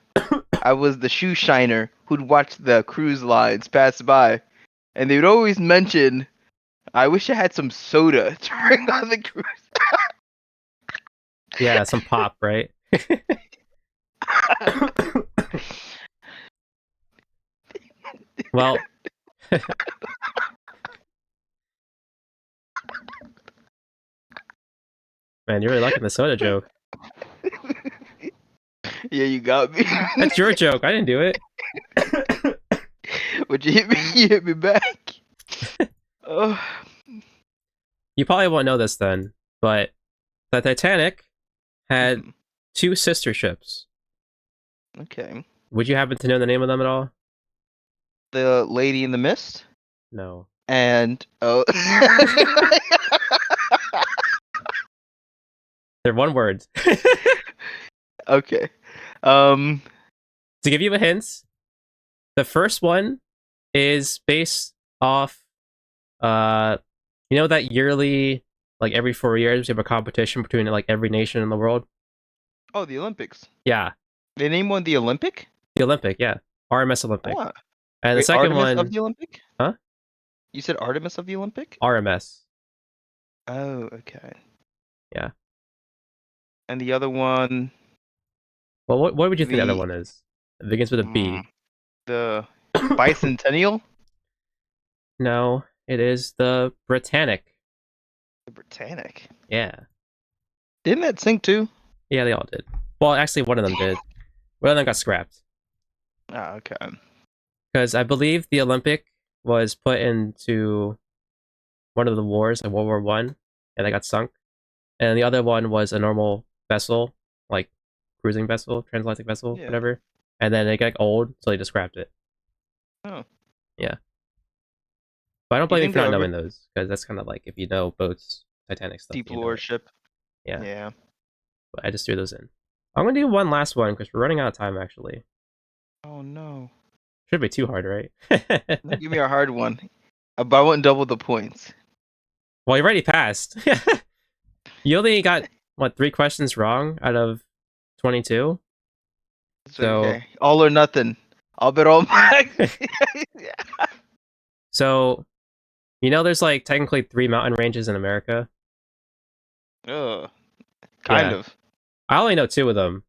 I was the shoe shiner who'd watch the cruise lines pass by, and they would always mention, "I wish I had some soda to bring on the cruise." Yeah, some pop, right? Well, man, you're really liking the soda joke. Yeah, you got me. That's your joke. I didn't do it. But you hit me. You hit me back. Oh. You probably won't know this then, but the Titanic had Mhm. 2 sister ships. Okay. Would you happen to know the name of them at all? The Lady in the Mist No. and oh. They're one word. Okay. Um. To give you a hint, the first one is based off that yearly, like every 4 years we have a competition between like every nation in the world. Oh, the Olympics. Yeah, They named one the Olympic. the Olympic, yeah. RMS Olympic. Oh, And the wait, second Artemis of one, the Olympic. huh? You said Artemis of the Olympic. RMS. Oh, okay. Yeah. And the other one, Well, what would you think the other the one is? It begins with a mm, B. the Bicentennial, No, it is the Britannic. the Britannic. Yeah. Didn't that sink too? Yeah, they all did. Well, actually, one of them did. One of them got scrapped. Ah, okay. Because I believe the Olympic was put into one of the wars in World War One, and it got sunk. And the other one was a normal vessel, like cruising vessel, transatlantic vessel, Yeah. whatever. And then it got old, so they just scrapped it. Oh. Yeah. But I don't Do you blame you think for they'll not ever knowing those, because that's kind of like if you know boats, Titanic stuff, deep you know lore it. ship? Yeah. Yeah. But I just threw those in. I'm gonna do one last one because we're running out of time. Actually, Oh no. should be too hard, right? No, give me a hard one. But I wouldn't double the points. Well, you already passed. You only got what 3 questions wrong out of 22. It's So, okay. All or nothing. I'll bet all my. so there's like technically 3 mountain ranges in America. Ugh. Kind Yeah, of. I only know 2 of them.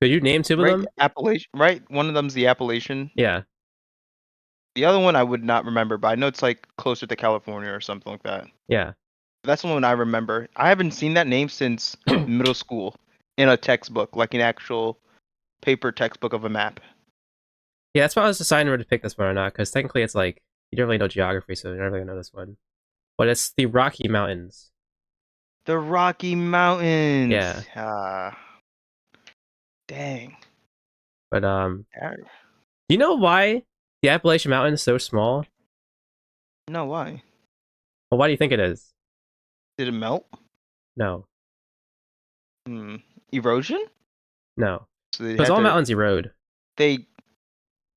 Could you name 2 of Right, them? Appalachian. Right, one of them's the Appalachian. Yeah, The other one I would not remember, but I know it's like closer to California or something like that. yeah, That's the one I remember. I haven't seen that name since yeah. middle school in a textbook, like an actual paper textbook of a map. That's why I was deciding whether to pick this one or not. Because technically, it's like you don't really know geography, so you're never gonna know this one. But it's the Rocky Mountains. The Rocky Mountains. Yeah, Dang. but Ar- do you know why the Appalachian Mountain is so small? No, why? Well, why do you think it is? Did it melt? No, Hmm. Erosion? no, So they because had all to. mountains erode. They.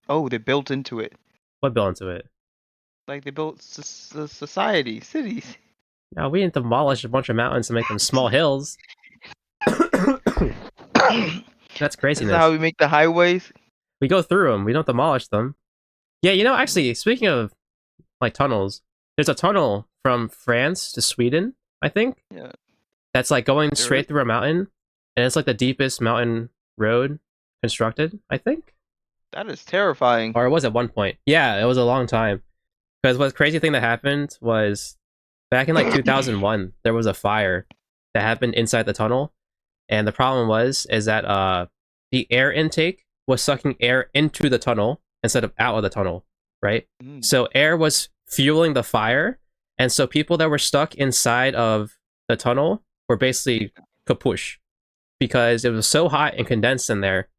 Oh, they built into it. What built into it? Like they built society, cities. No, we didn't demolish a bunch of mountains to make them small hills. That's Is that how craziness. we make the highways? We go through them. We don't demolish them. Yeah, actually, speaking of like tunnels, there's a tunnel from France to Sweden, I think. Yeah. That's like going There is. straight through a mountain, and it's like the deepest mountain road constructed, I think. That is terrifying. Or it was at one point. Yeah, it was a long time. Because what crazy thing that happened was back in like 2001, there was a fire that happened inside the tunnel, and the problem is that the air intake was sucking air into the tunnel instead of out of the tunnel, right? Mm. So air was fueling the fire, and so people that were stuck inside of the tunnel were basically kapoosh because it was so hot and condensed in there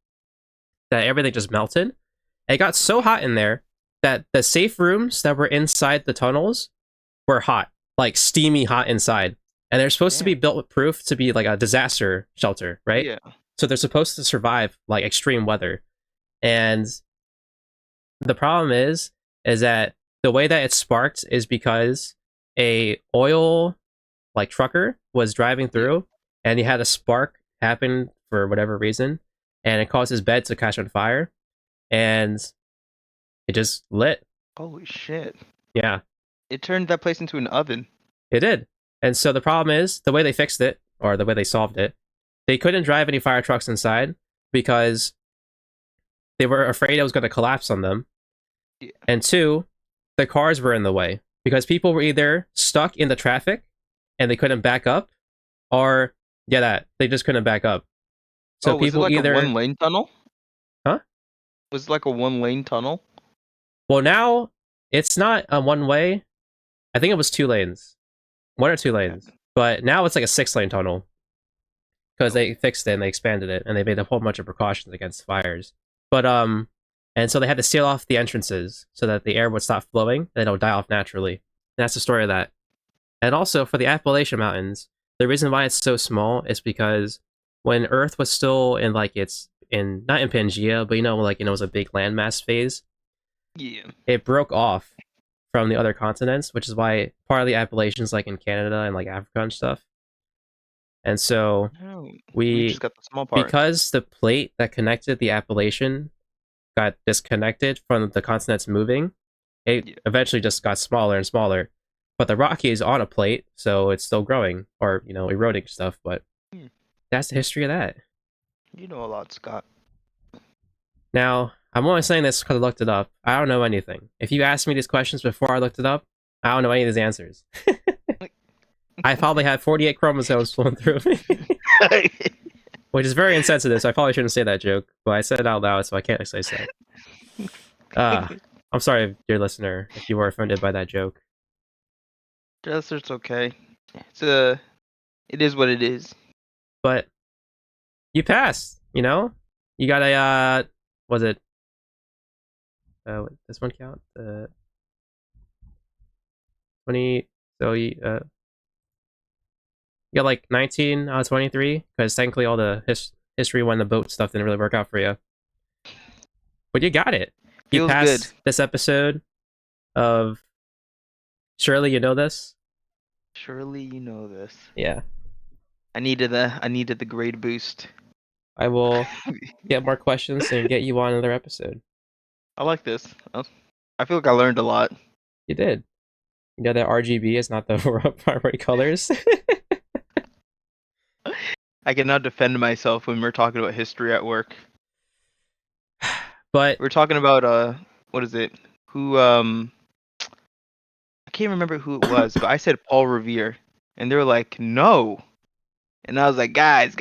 that everything just melted. It got so hot in there that the safe rooms that were inside the tunnels were hot, like steamy hot inside. And they're supposed to be Damn. built proof to be like a disaster shelter, right? Yeah. So they're supposed to survive like extreme weather. And the problem is that the way that it sparked is because a oil like trucker was driving through and he had a spark happen for whatever reason and it caused his bed to catch on fire and it just lit. Holy shit. Yeah, It turned that place into an oven. it did. And so the problem is the way they fixed it or the way they solved it, they couldn't drive any fire trucks inside because they were afraid it was going to collapse on them. Yeah. And 2, the cars were in the way because people were either stuck in the traffic and they couldn't back up or that they just couldn't back up. So Oh, was it people like a either one-lane tunnel? huh? Was it like a one-lane tunnel? Well, now it's not a one way. I think it was 2 lanes. 1 or 2 lanes. But now it's like a 6-lane tunnel because they fixed it and they expanded it and they made a whole bunch of precautions against fires. But and so they had to seal off the entrances so that the air would stop flowing and it'll die off naturally. And that's the story of that. And also for the Appalachian Mountains, the reason why it's so small is because when Earth was still in like it's in not in Pangea, but it was a big landmass phase, Yeah. it broke off from the other continents, which is why part of the Appalachians like in Canada and like Africa and stuff. And so No, we we just got the small part. because the plate that connected the Appalachian got disconnected from the continents moving, it Yeah. eventually just got smaller and smaller. But the Rocky is on a plate, so it's still growing or eroding stuff. But Hmm. that's the history of that. You know a lot, Scott. Now I'm only saying this because I looked it up. I don't know anything. If you asked me these questions before I looked it up, I don't know any of these answers. I probably had 48 chromosomes flowing through me, which is very insensitive. So I probably shouldn't say that joke, but I said it out loud, so I can't say so. I'm sorry, dear listener, if you were offended by that joke. Just it's okay. It is what it is. But you passed. You got a was it This one count? 20. So you got like 19 out of 23 because technically all the history when the boat stuff didn't really work out for you. But you got it. You Feels good. passed this episode of Shirley. You know this? Surely you know this. Yeah. I needed the grade boost. I will get more questions and get you on another episode. I like this. I feel like I learned a lot. You did. You know that RGB is not the primary colors. I can now defend myself when we're talking about history at work. But We're talking about what is it? Who I can't remember who it was, but I said Paul Revere, and they were like, no, and I was like, guys.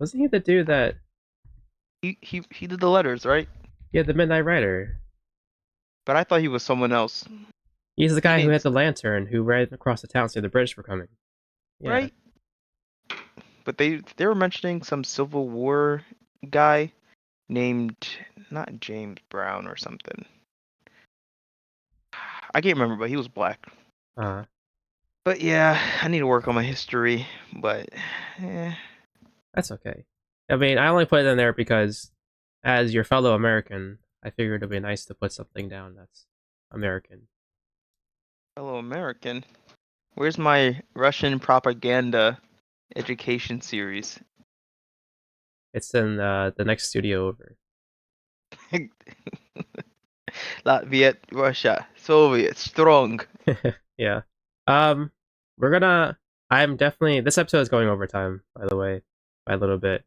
wasn't he the dude that He did the letters, right? yeah, the Midnight Rider? But I thought he was someone else. He's the He guy who had didn't, the lantern who ran across the town so the British were coming. Yeah. right? But they were mentioning some Civil War guy named not James Brown or something. I can't remember, but he was black. Uh, But yeah, I need to work on my history. But that's okay. I mean, I only put it in there because, as your fellow American, I figured it'd be nice to put something down that's American. fellow American, where's my Russian propaganda education series? It's in the next studio over. Latvia, Russia, Soviet, strong. Yeah. Um, we're gonna. I'm definitely. This episode is going over time, by the way, by a little bit,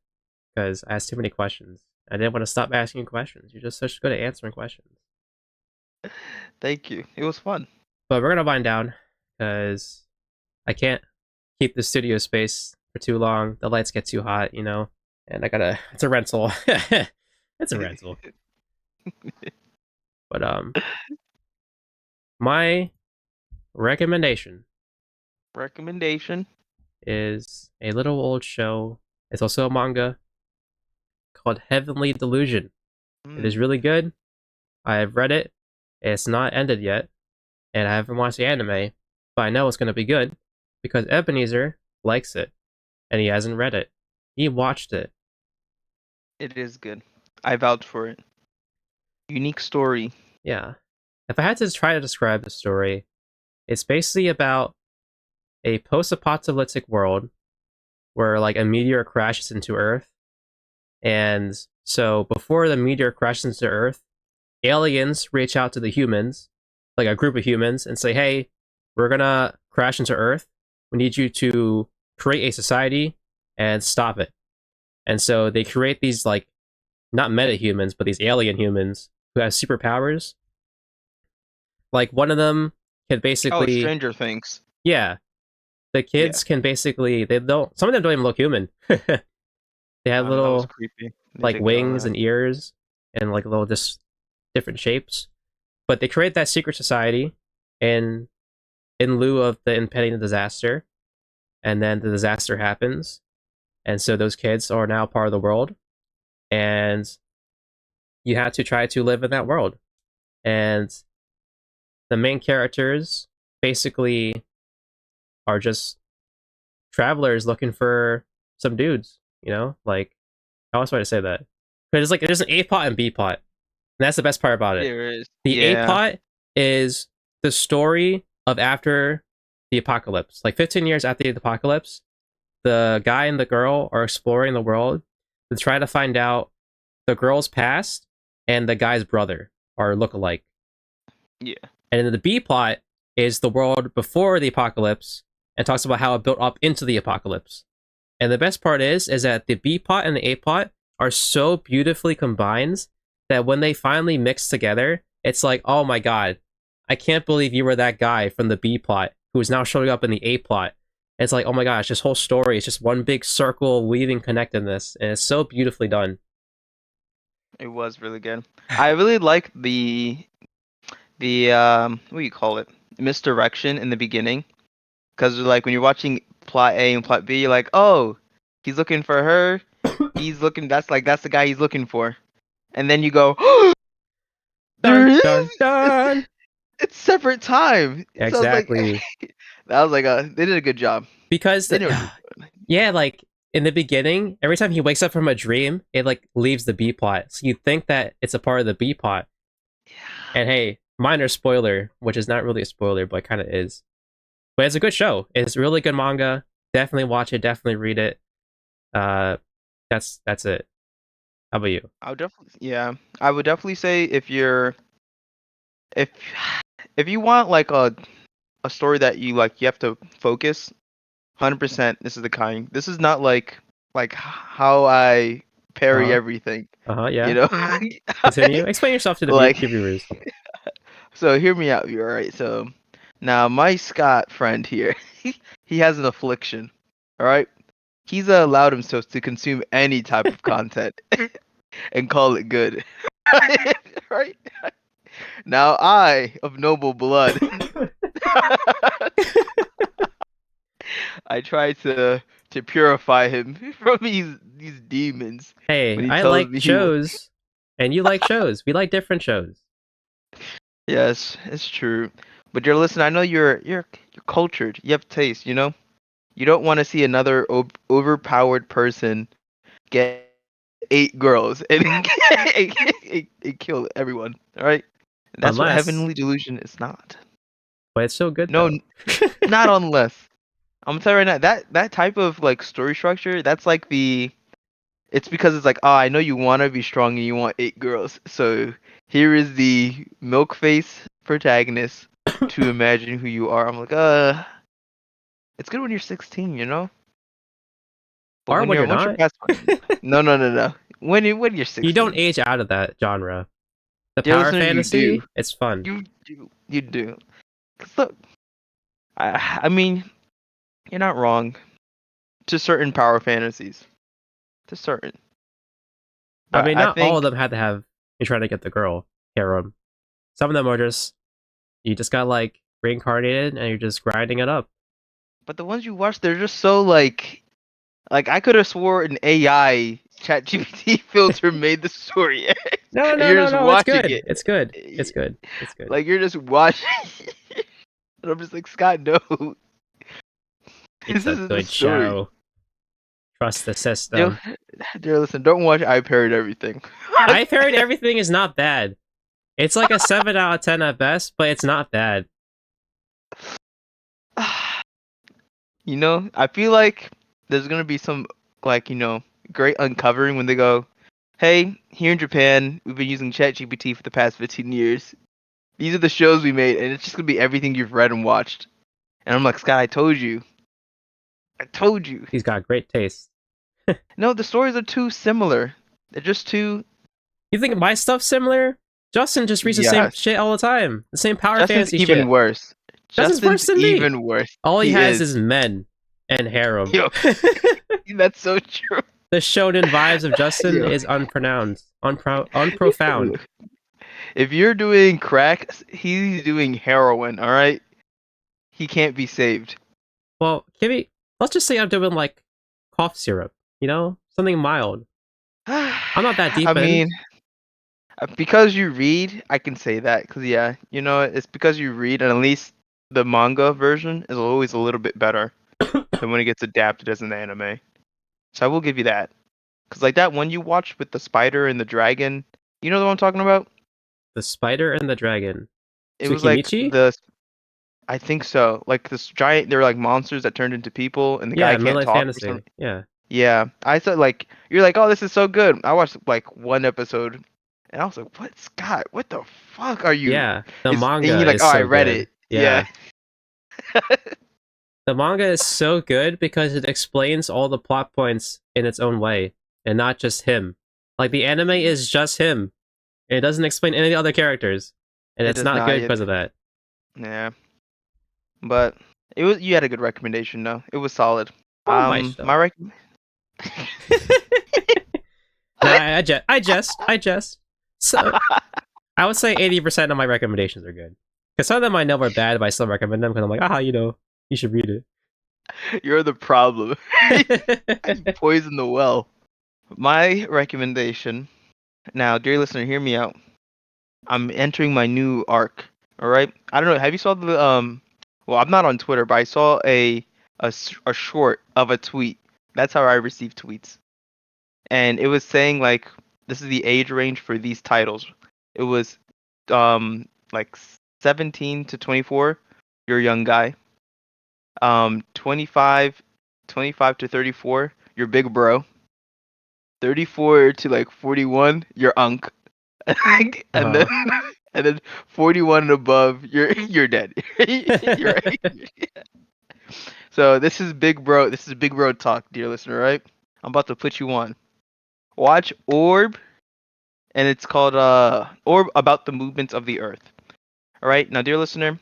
because I asked too many questions. I didn't want to stop asking questions. You're just such good at answering questions. Thank you. It was fun. But we're gonna wind down because I can't keep the studio space for too long. The lights get too hot, you know, and I gotta. It's a rental. It's a rental. But my recommendation Recommendation. is a little old show. It's also a manga called Heavenly Delusion. It is really good. I have read it. It's not ended yet, and I haven't watched the anime, but I know it's gonna be good because Ebenezer likes it, and he hasn't read it. He watched it. It is good. I vouch for it. Unique story. Yeah. If I had to try to describe the story, it's basically about a post-apocalyptic world where like a meteor crashes into Earth, and so before the meteor crashes into Earth, aliens reach out to the humans, like a group of humans, and say, "Hey, we're gonna crash into Earth. We need you to create a society and stop it." And so they create these like not meta humans, but these alien humans who have superpowers. Like one of them can Oh, basically, Stranger Things. yeah, the Yeah. kids can basically they don't. Some of them don't even look human. They have Oh, no, that was little creepy. They like did good on wings that. and ears and like little just different shapes. But they create that secret society in lieu of the impending disaster, and then the disaster happens, and so those kids are now part of the world, and you have to try to live in that world. And the main characters basically are just travelers looking for some dudes, you know? Like, how else would I say that? Because it's like there's an A plot and B plot. And that's the best part about it. There is. The A Yeah. plot is the story of after the apocalypse. Like 15 years after the apocalypse, the guy and the girl are exploring the world to try to find out the girl's past and the guy's brother are look-alike. Yeah. And then the B plot is the world before the apocalypse and talks about how it built up into the apocalypse. And the best part is that the B plot and the A plot are so beautifully combined that when they finally mix together, it's like, oh my god, I can't believe you were that guy from the B plot who is now showing up in the A plot. It's like, oh my gosh, this whole story is just one big circle weaving connectedness, and it's so beautifully done. It was really good. I really like the what do you call it? Misdirection in the beginning. Because like when you're watching plot A and plot B, you're like, oh, he's looking for her. He's looking. That's the guy he's looking for. and then you go, there Dun is. dun dun. It's separate time. So I was like, Exactly. that was like they did a good job. Because They knew what they were doing. yeah, like in the beginning, every time he wakes up from a dream, it like leaves the B plot. So you think that it's a part of the B plot. And hey, minor spoiler, which is not really a spoiler, but kind of is. But it's a good show. It's a really good manga. Definitely watch it. Definitely read it. Uh, that's it. How about you? I would definitely, yeah, I would definitely say if if you want like a story that you like, you have to focus 100%. This is the kind. This is not like how I Uh parry huh. everything. Uh huh. You Yeah. know, Continue. Explain yourself to the like viewers. so. Hear me out here, all right? So now my Scott friend here, he has an affliction. All right, he's allowed himself to consume any type of content and call it good. Right? Now I, of noble blood, I try to purify him from these demons Hey, when he I tells like me he will. shows, and you like shows. We like different shows. Yes, it's true. But you're listening. I know you're cultured. You have taste. You know. You don't want to see another overpowered person get 8 girls and, and kill everyone. All right. That's what Unless, heavenly delusion is not. but it's so good No, though. not unless. I'm gonna tell you right now that type of like story structure. That's like the. It's because it's like, oh, I know you want to be strong and you want 8 girls. So here is the milk face protagonist to imagine who you are. I'm like, it's good when you're 16, you know. But Or when when you're you're once you're not. past, no, no, no, no. When you're You don't 16, age out of that genre. The dear power listener, you do, fantasy, it's fun. you do. 'Cause look, I mean, you're not wrong to certain power fantasies, to certain. I But mean, I not all of think, them had to have you trying to get the girl harem. Some of them are just you just got like reincarnated and you're just grinding it up. but the ones you watch, they're just so like I could have swore an AI ChatGPT filter made the story, No, and no, you're no, just no. It's watching good. it. It's good. It's good. It's good. Like you're just watching, and I'm just like, Scott, no, It's this a isn't the good story. show. Trust the Dear, system. dear, listen, don't watch I Parried Everything. I've heard everything is not bad. It's like a 7 out of 10 at best, but it's not bad. You know, I feel like there's gonna be some like great uncovering when they go, hey, here in Japan, we've been using ChatGPT for the past 15 years. These are the shows we made, and it's just gonna be everything you've read and watched. And I'm like, Scott, I told you. I told you. He's got great taste. No, the stories are too similar. They're just too. You think my stuff's similar? Justin just reads the same Yes. shit all the time. The same power Justin's fantasy even shit. worse. Justin's Justin's worse than me. even worse. All he He has is. is men and harem. Yo, that's so true. The shonen vibes of Justin Yo. is unpronounced, unprofound. If you're doing crack, he's doing heroin, all right? He can't be saved. Well, Kimmy, let's just say I'm doing like cough syrup, you know? Something mild. I'm not that I deep in. mean, because you read, I can say that. Because, yeah, it's because you read, and at least the manga version is always a little bit better than when it gets adapted as an anime. So I will give you that. Because, like, that one you watched with the spider and the dragon, you know what I'm talking about? The spider and the dragon. It was like Tsukimichi? I think so. Like, this giant, they're like monsters that turned into people, and the guy Yeah, can't Midlife talk for some. Fantasy. Yeah. Yeah, I thought like you're like, oh, this is so good. I watched like one episode, and I was like, what, Scott? What the fuck are you? Yeah. The And manga you're like, is oh, I so read good. it. Yeah. Yeah. The manga is so good because it explains all the plot points in its own way and not just him. Like the anime is just him. And it doesn't explain any other characters. And It it's does not not good yet. because of that. Yeah, but you had a good recommendation though. It was solid. Oh my stuff. My rec. No, I jest. So I would say 80% of my recommendations are good. Because some of them I know are bad, but I still recommend them because I'm like, you should read You're the problem. it. You poisoned the well. My recommendation Now, dear listener, hear me out. I'm entering my new arc. All right. I don't know. Have you saw the Well, I'm not on Twitter, but I saw a short of a tweet. That's how I receive tweets, and it was saying like this is the age range for these titles. It was like 17 to 24. You're a young guy. 25, 25 to 34. You're big bro. 34 to like 41. You're unk. and then Uh-huh. and then 41 and above, you're dead. You're right. So this is big bro. This is big bro talk, dear listener. Right? I'm about to put you on. Watch Orb, and it's called Orb about the movements of the Earth. All right. Now, dear listener,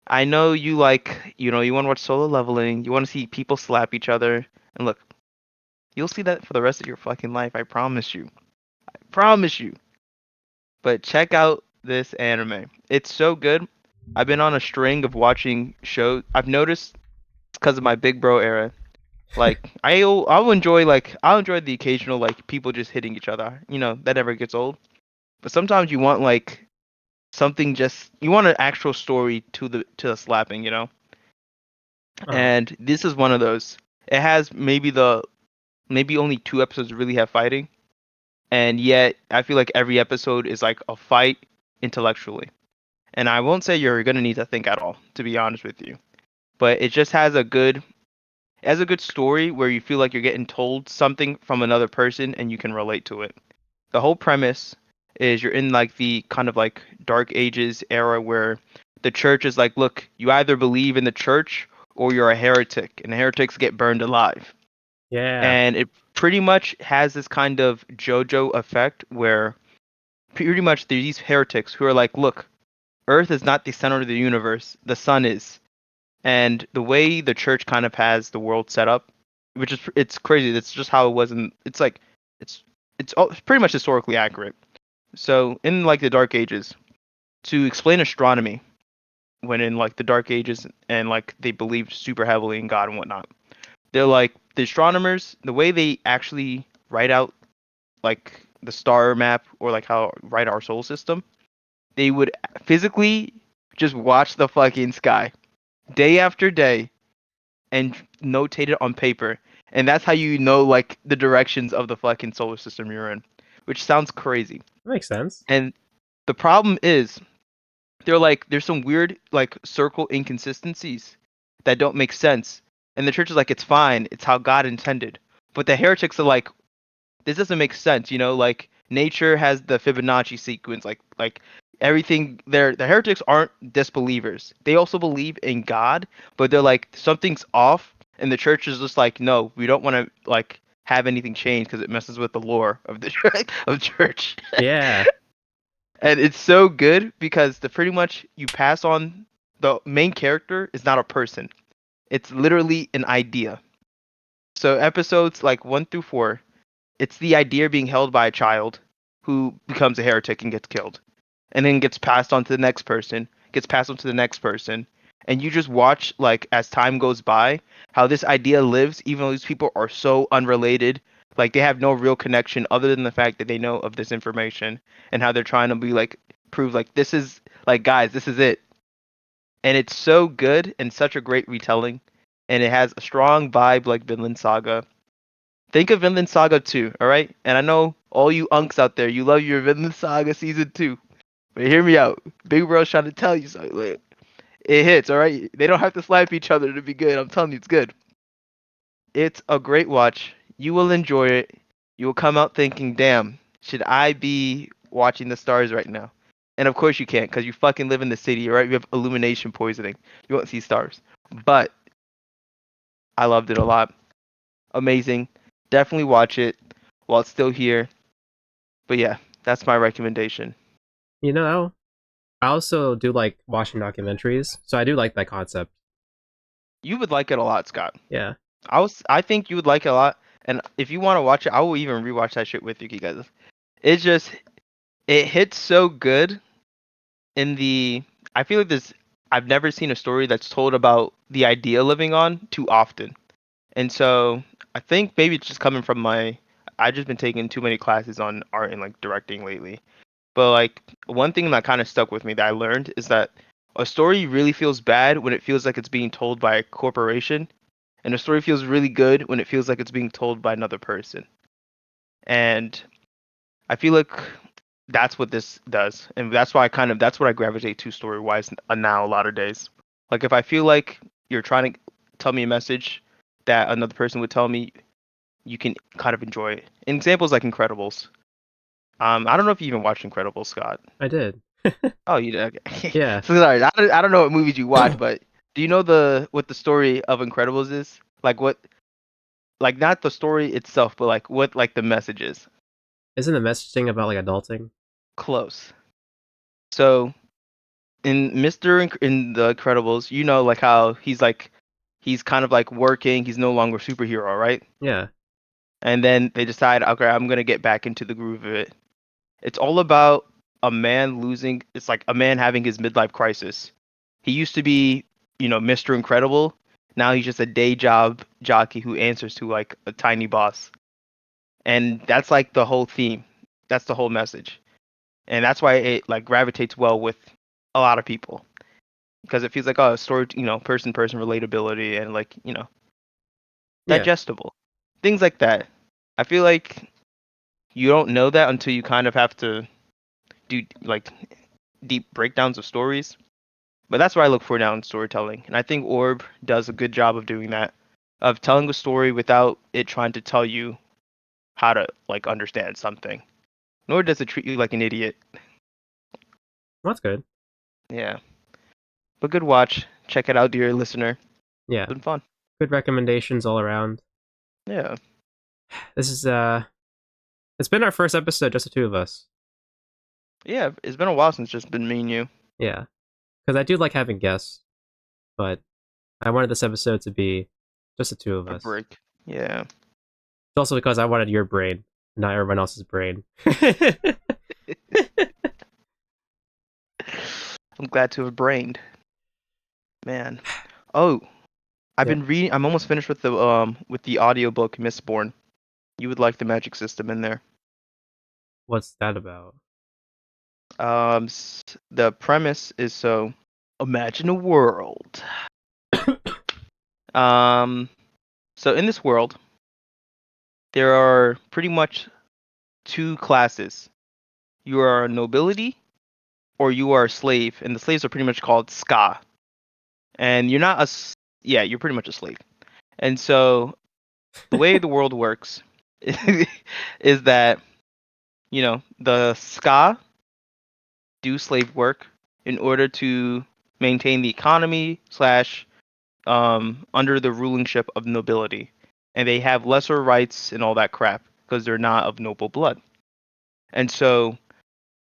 I know you like you want to watch solo leveling. You want to see people slap each other, and look, you'll see that for the rest of your fucking life. I promise you. I promise you. But check out this anime. It's so good. I've been on a string of watching shows. I've noticed because of my big bro era. Like I'll enjoy the occasional like people just hitting each other. That never gets old. But sometimes you want like something just you want an actual story to the slapping. Uh-huh. And this is one of those. It has maybe only two episodes really have fighting, and yet I feel like every episode is like a fight intellectually. And I won't say you're gonna need to think at all, to be honest with you. But it just has a good story where you feel like you're getting told something from another person and you can relate to it. The whole premise is you're in like the kind of like dark ages era where the church is like, look, you either believe in the church or you're a heretic, and heretics get burned alive. Yeah. And it pretty much has this kind of JoJo effect where pretty much there's these heretics who are like, look, Earth is not the center of the universe, the sun is. And the way the church kind of has the world set up, which is it's crazy. That's just how it was, and it's like it's it's pretty much historically accurate. So in like the Dark Ages, to explain astronomy, when in like the Dark Ages and like they believed super heavily in God and whatnot, they're like the astronomers. The way they actually write out like the star map or like how write our solar system, they would physically just watch the fucking sky day after day and notate it on paper. And that's how you know like the directions of the fucking solar system you're in, which sounds crazy. That makes sense. And the problem is they're like there's some weird like circle inconsistencies that don't make sense. And the church is like it's fine, it's how God intended. But the heretics are like this doesn't make sense, like nature has the Fibonacci sequence, like everything there the heretics aren't disbelievers. They also believe in God, but they're like something's off and the church is just like, no, we don't want to like have anything change because it messes with the lore of the of church. Yeah. And it's so good because the pretty much you pass on the main character is not a person. It's literally an idea. So episodes like 1 through 4, it's the idea being held by a child who becomes a heretic and gets killed, and then gets passed on to the next person, gets passed on to the next person, and you just watch like as time goes by how this idea lives, even though these people are so unrelated. Like they have no real connection other than the fact that they know of this information and how they're trying to be like prove like this is like guys, this is it. And it's so good and such a great retelling, and it has a strong vibe like Vinland Saga. Think of Vinland Saga 2, alright? And I know all you unks out there, you love your Vinland Saga Season 2. But hear me out. Big Bro's trying to tell you something. Like, it hits, alright? They don't have to slap each other to be good. I'm telling you, it's good. It's a great watch. You will enjoy it. You will come out thinking, damn, should I be watching the stars right now? And of course you can't, because you fucking live in the city, right? You have illumination poisoning. You won't see stars. But I loved it a lot. Amazing. Definitely watch it while it's still here. But yeah, that's my recommendation. You know, I also do like watching documentaries, so I do like that concept. You would like it a lot, Scott. Yeah. I think you would like it a lot. And if you want to watch it, I will even rewatch that shit with you guys. It just it hits so good in the I feel like this I've never seen a story that's told about the idea living on too often. And so I think maybe it's just coming from my I just been taking too many classes on art and like directing lately. But like one thing that kind of stuck with me that I learned is that a story really feels bad when it feels like it's being told by a corporation, and a story feels really good when it feels like it's being told by another person. And I feel like that's what this does, and that's what I gravitate to story wise now a lot of days. Like if I feel like you're trying to tell me a message that another person would tell me, you can kind of enjoy it. Examples like Incredibles. I don't know if you even watched Incredibles, Scott. I did. Oh, you did. Okay. Yeah. So sorry, I don't know what movies you watch, but do you know what the story of Incredibles is? Like what, like not the story itself, but like what like the message is. Isn't the messaging about like adulting? Close. So in the Incredibles, you know, like how he's kind of like working. He's no longer a superhero, right? Yeah. And then they decide, okay, I'm gonna get back into the groove of it. It's all about a man losing. It's like a man having his midlife crisis. He used to be, Mr. Incredible. Now he's just a day job jockey who answers to like a tiny boss. And that's like the whole theme. That's the whole message. And that's why it like gravitates well with a lot of people because it feels like a story, person person relatability and like, Yeah. digestible. Things like that. I feel like you don't know that until you kind of have to do like deep breakdowns of stories. But that's what I look for now in storytelling. And I think Orb does a good job of doing that, of telling a story without it trying to tell you how to like understand something. Nor does it treat you like an idiot. Well, that's good. Yeah. But good watch. Check it out, dear listener. It's Yeah. been fun. Good recommendations all around. Yeah. This is it's been our first episode, just the two of us. Yeah, it's been a while since just been me and you. Yeah. Because I do like having guests, but I wanted this episode to be just the two of A us. break. Yeah. It's also because I wanted your brain, not everyone else's brain. I'm glad to have brained. Man. Oh, I've Yeah. been reading. I'm almost finished with the audiobook Mistborn. You would like the magic system in there. What's that about? The premise is so imagine a world. Um, so in this world, there are pretty much two classes. You are a nobility or you are a slave, and the slaves are pretty much called ska. And you're not yeah, you're pretty much a slave. And so the way the world works is that, the ska do slave work in order to maintain the economy slash under the rulingship of nobility, and they have lesser rights and all that crap because they're not of noble blood. And so,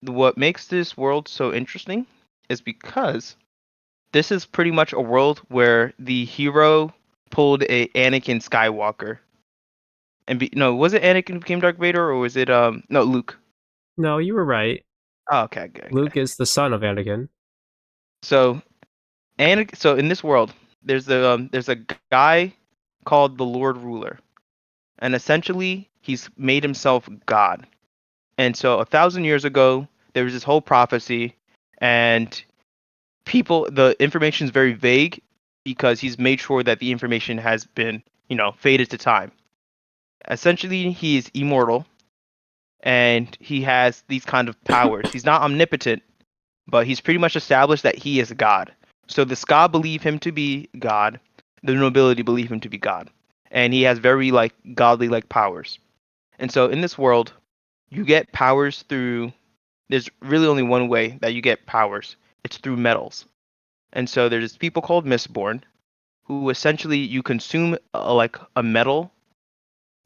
what makes this world so interesting is because this is pretty much a world where the hero pulled a Anakin Skywalker, and no, was it Anakin who became Darth Vader, or was it no Luke? No, you were right. Oh, okay, good, Luke okay. is the son of Anakin. So so in this world, there's a guy called the Lord Ruler, and essentially he's made himself God. And so 1,000 years ago, there was this whole prophecy, and the information is very vague because he's made sure that the information has been, faded to time. Essentially, he is immortal, and he has these kind of powers. He's not omnipotent, but he's pretty much established that he is God. So the Ska believe him to be God, the nobility believe him to be God, and he has very like godly like powers. And so in this world, you get powers through. There's really only one way that you get powers. It's through metals. And so there's people called Mistborn who essentially you consume like a metal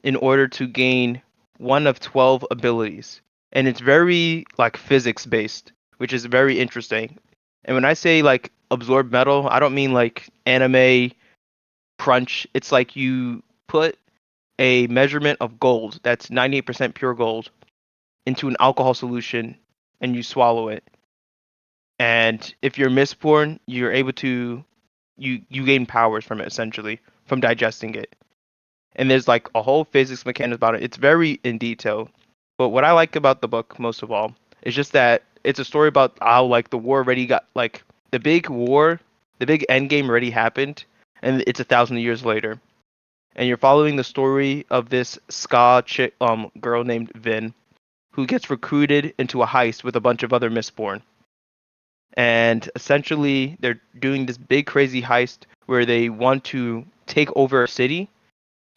in order to gain one of 12 abilities. And it's very like physics based, which is very interesting. And when I say like absorb metal, I don't mean like anime crunch. It's like you put a measurement of gold that's 98% pure gold into an alcohol solution and you swallow it. And if you're misborn, you're able to you gain powers from it essentially from digesting it. and there's like a whole physics mechanics about it. It's very in detail. But what I like about the book most of all is just that it's a story about how like the war already got like the big war, the big end game already happened, and it's 1,000 years later. And you're following the story of this girl named Vin who gets recruited into a heist with a bunch of other Mistborn. And essentially, they're doing this big crazy heist where they want to take over a city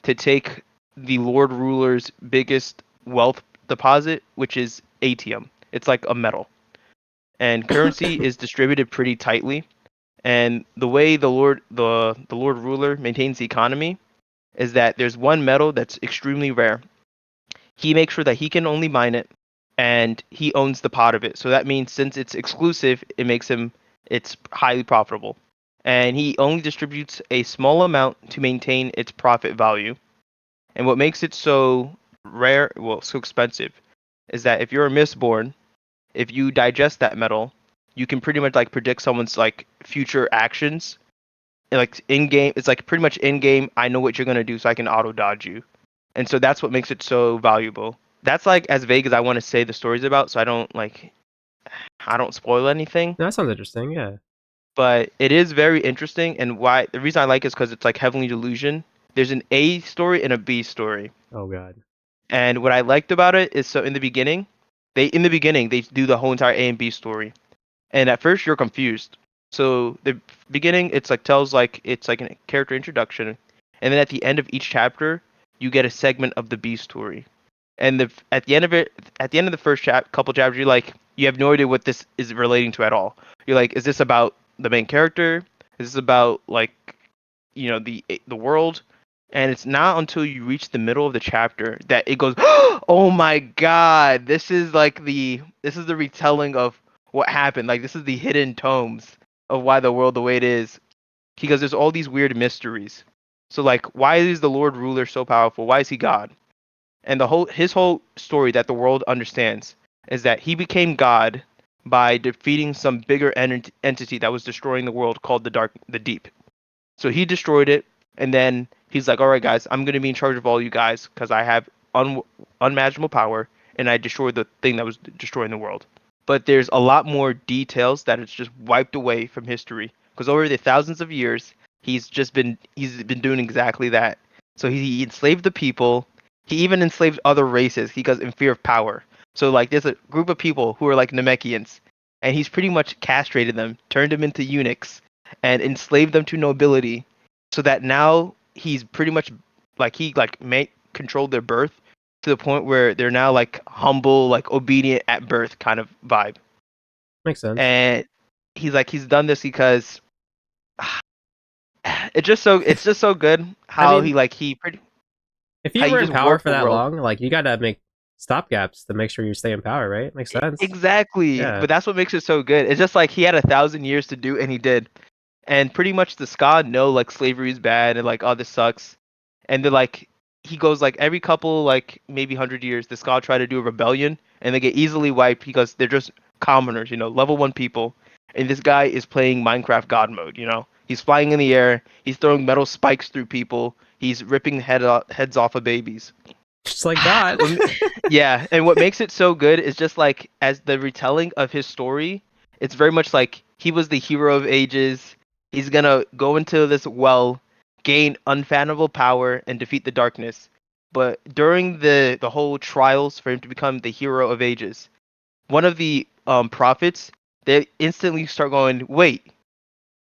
to take the Lord Ruler's biggest wealth deposit, which is atium. It's like a metal, and currency is distributed pretty tightly. And the way the Lord Ruler maintains the economy is that there's one metal that's extremely rare. He makes sure that he can only mine it, and he owns the pot of it. So that means since it's exclusive, it's highly profitable. And he only distributes a small amount to maintain its profit value. And what makes it so rare, well, so expensive, is that if you're a Mistborn, if you digest that metal, you can pretty much like predict someone's like future actions. And, like in game, it's like pretty much in game. I know what you're gonna do, so I can auto dodge you. And so that's what makes it so valuable. That's like as vague as I want to say the story's about, so I don't spoil anything. That sounds interesting. Yeah. But it is very interesting, and why the reason I like it is because it's like Heavenly Delusion. There's an A story and a B story. Oh god. And what I liked about it is so in the beginning they do the whole entire A and B story. And at first you're confused. So the beginning it's like tells like it's like a character introduction, and then at the end of each chapter you get a segment of the B story. And at the end of it, at the end of the first couple chapters, you have no idea what this is relating to at all. You're like, is this about the main character? Is this about like the world? And it's not until you reach the middle of the chapter that it goes, oh my god, this is the retelling of what happened. Like this is the hidden tomes of why the world the way it is. Because there's all these weird mysteries. So like, why is the Lord Ruler so powerful? Why is he God? And his whole story that the world understands is that he became God by defeating some bigger entity that was destroying the world called the Deep. So he destroyed it, and then he's like, "All right, guys, I'm gonna be in charge of all you guys because I have unmanageable power, and I destroyed the thing that was destroying the world." But there's a lot more details that it's just wiped away from history because over the thousands of years, he's been doing exactly that. So he enslaved the people. He even enslaved other races because in fear of power. So like there's a group of people who are like Namekians, and he's pretty much castrated them, turned them into eunuchs, and enslaved them to nobility, so that now he's pretty much like he like make controlled their birth to the point where they're now like humble, like obedient at birth kind of vibe. Makes sense. And he's done this because it's just so good I how mean, if how you you were in just power warp for the that world. long, like you gotta make stopgaps to make sure you stay in power, right? Makes sense. Exactly, Yeah. but that's what makes it so good. It's just like he had 1,000 years to do, and he did. And pretty much the ska know like slavery is bad and like oh this sucks, and they're like he goes like every couple like maybe 100 years the ska try to do a rebellion and they get easily wiped because they're just commoners, level one people, and this guy is playing Minecraft God mode. He's flying in the air, he's throwing metal spikes through people, he's ripping heads off of babies. Just like God. What Yeah, and what makes it so good is just like as the retelling of his story, it's very much like he was the hero of ages. He's gonna go into this well, gain unfathomable power, and defeat the darkness. But during the whole trials for him to become the hero of ages, one of the prophets, they instantly start going, "Wait,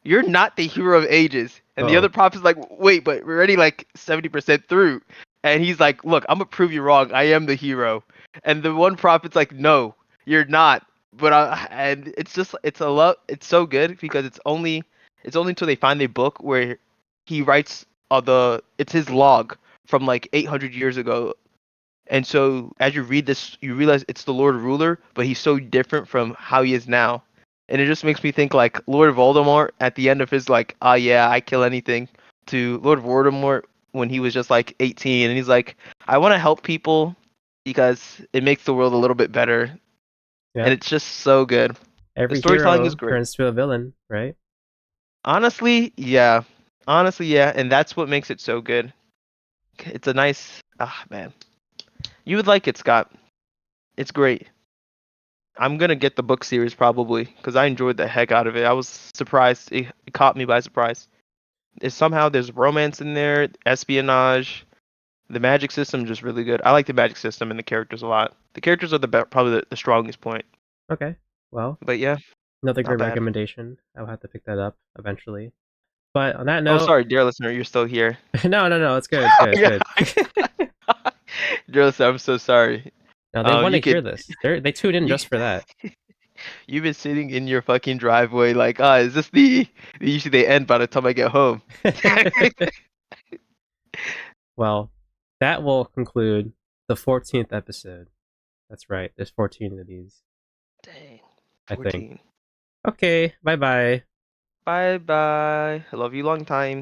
you're not the hero of ages." And the Oh. other prophet's like, wait, but we're already like 70% through. And he's like, look, I'm gonna prove you wrong. I am the hero. And the one prophet's like, no, you're not. And it's just it's a lot. It's so good because it's only until they find the book where he writes it's his log from like 800 years ago. And so as you read this, you realize it's the Lord Ruler, but he's so different from how he is now. And it just makes me think like Lord Voldemort at the end of his like, oh yeah, I kill anything, to Lord Voldemort when he was just like 18 and he's like, I want to help people because it makes the world a little bit better. And Yep. it's just so good. The Every storytelling is hero great. turns to a villain, right? Honestly, yeah. Honestly, yeah. And that's what makes it so good. book. It's a nice. Ah, man. You would like it, Scott. It's great. I'm gonna get the book series probably because I enjoyed the heck out of it. I was surprised. It caught me by surprise. Somehow there's romance in there, espionage. The magic system is just really good. I like the magic system and the characters a lot. The characters are probably the strongest point. Okay. Well, But yeah, another not great bad. recommendation. I'll have to pick that up eventually. But on that Oh, note, sorry, dear listener, you're still here. no, it's good, it's good, it's Yeah, good. dear listener, I'm so sorry. No, they want You to hear could this. They tune in you just for that. you've been sitting in your fucking driveway like, ah, is this the usually they end by the time I get home. Well, that will conclude the 14th episode. That's right. There's 14 of these, Dang, I think. 14. Okay, bye bye. Bye bye. I love you long time.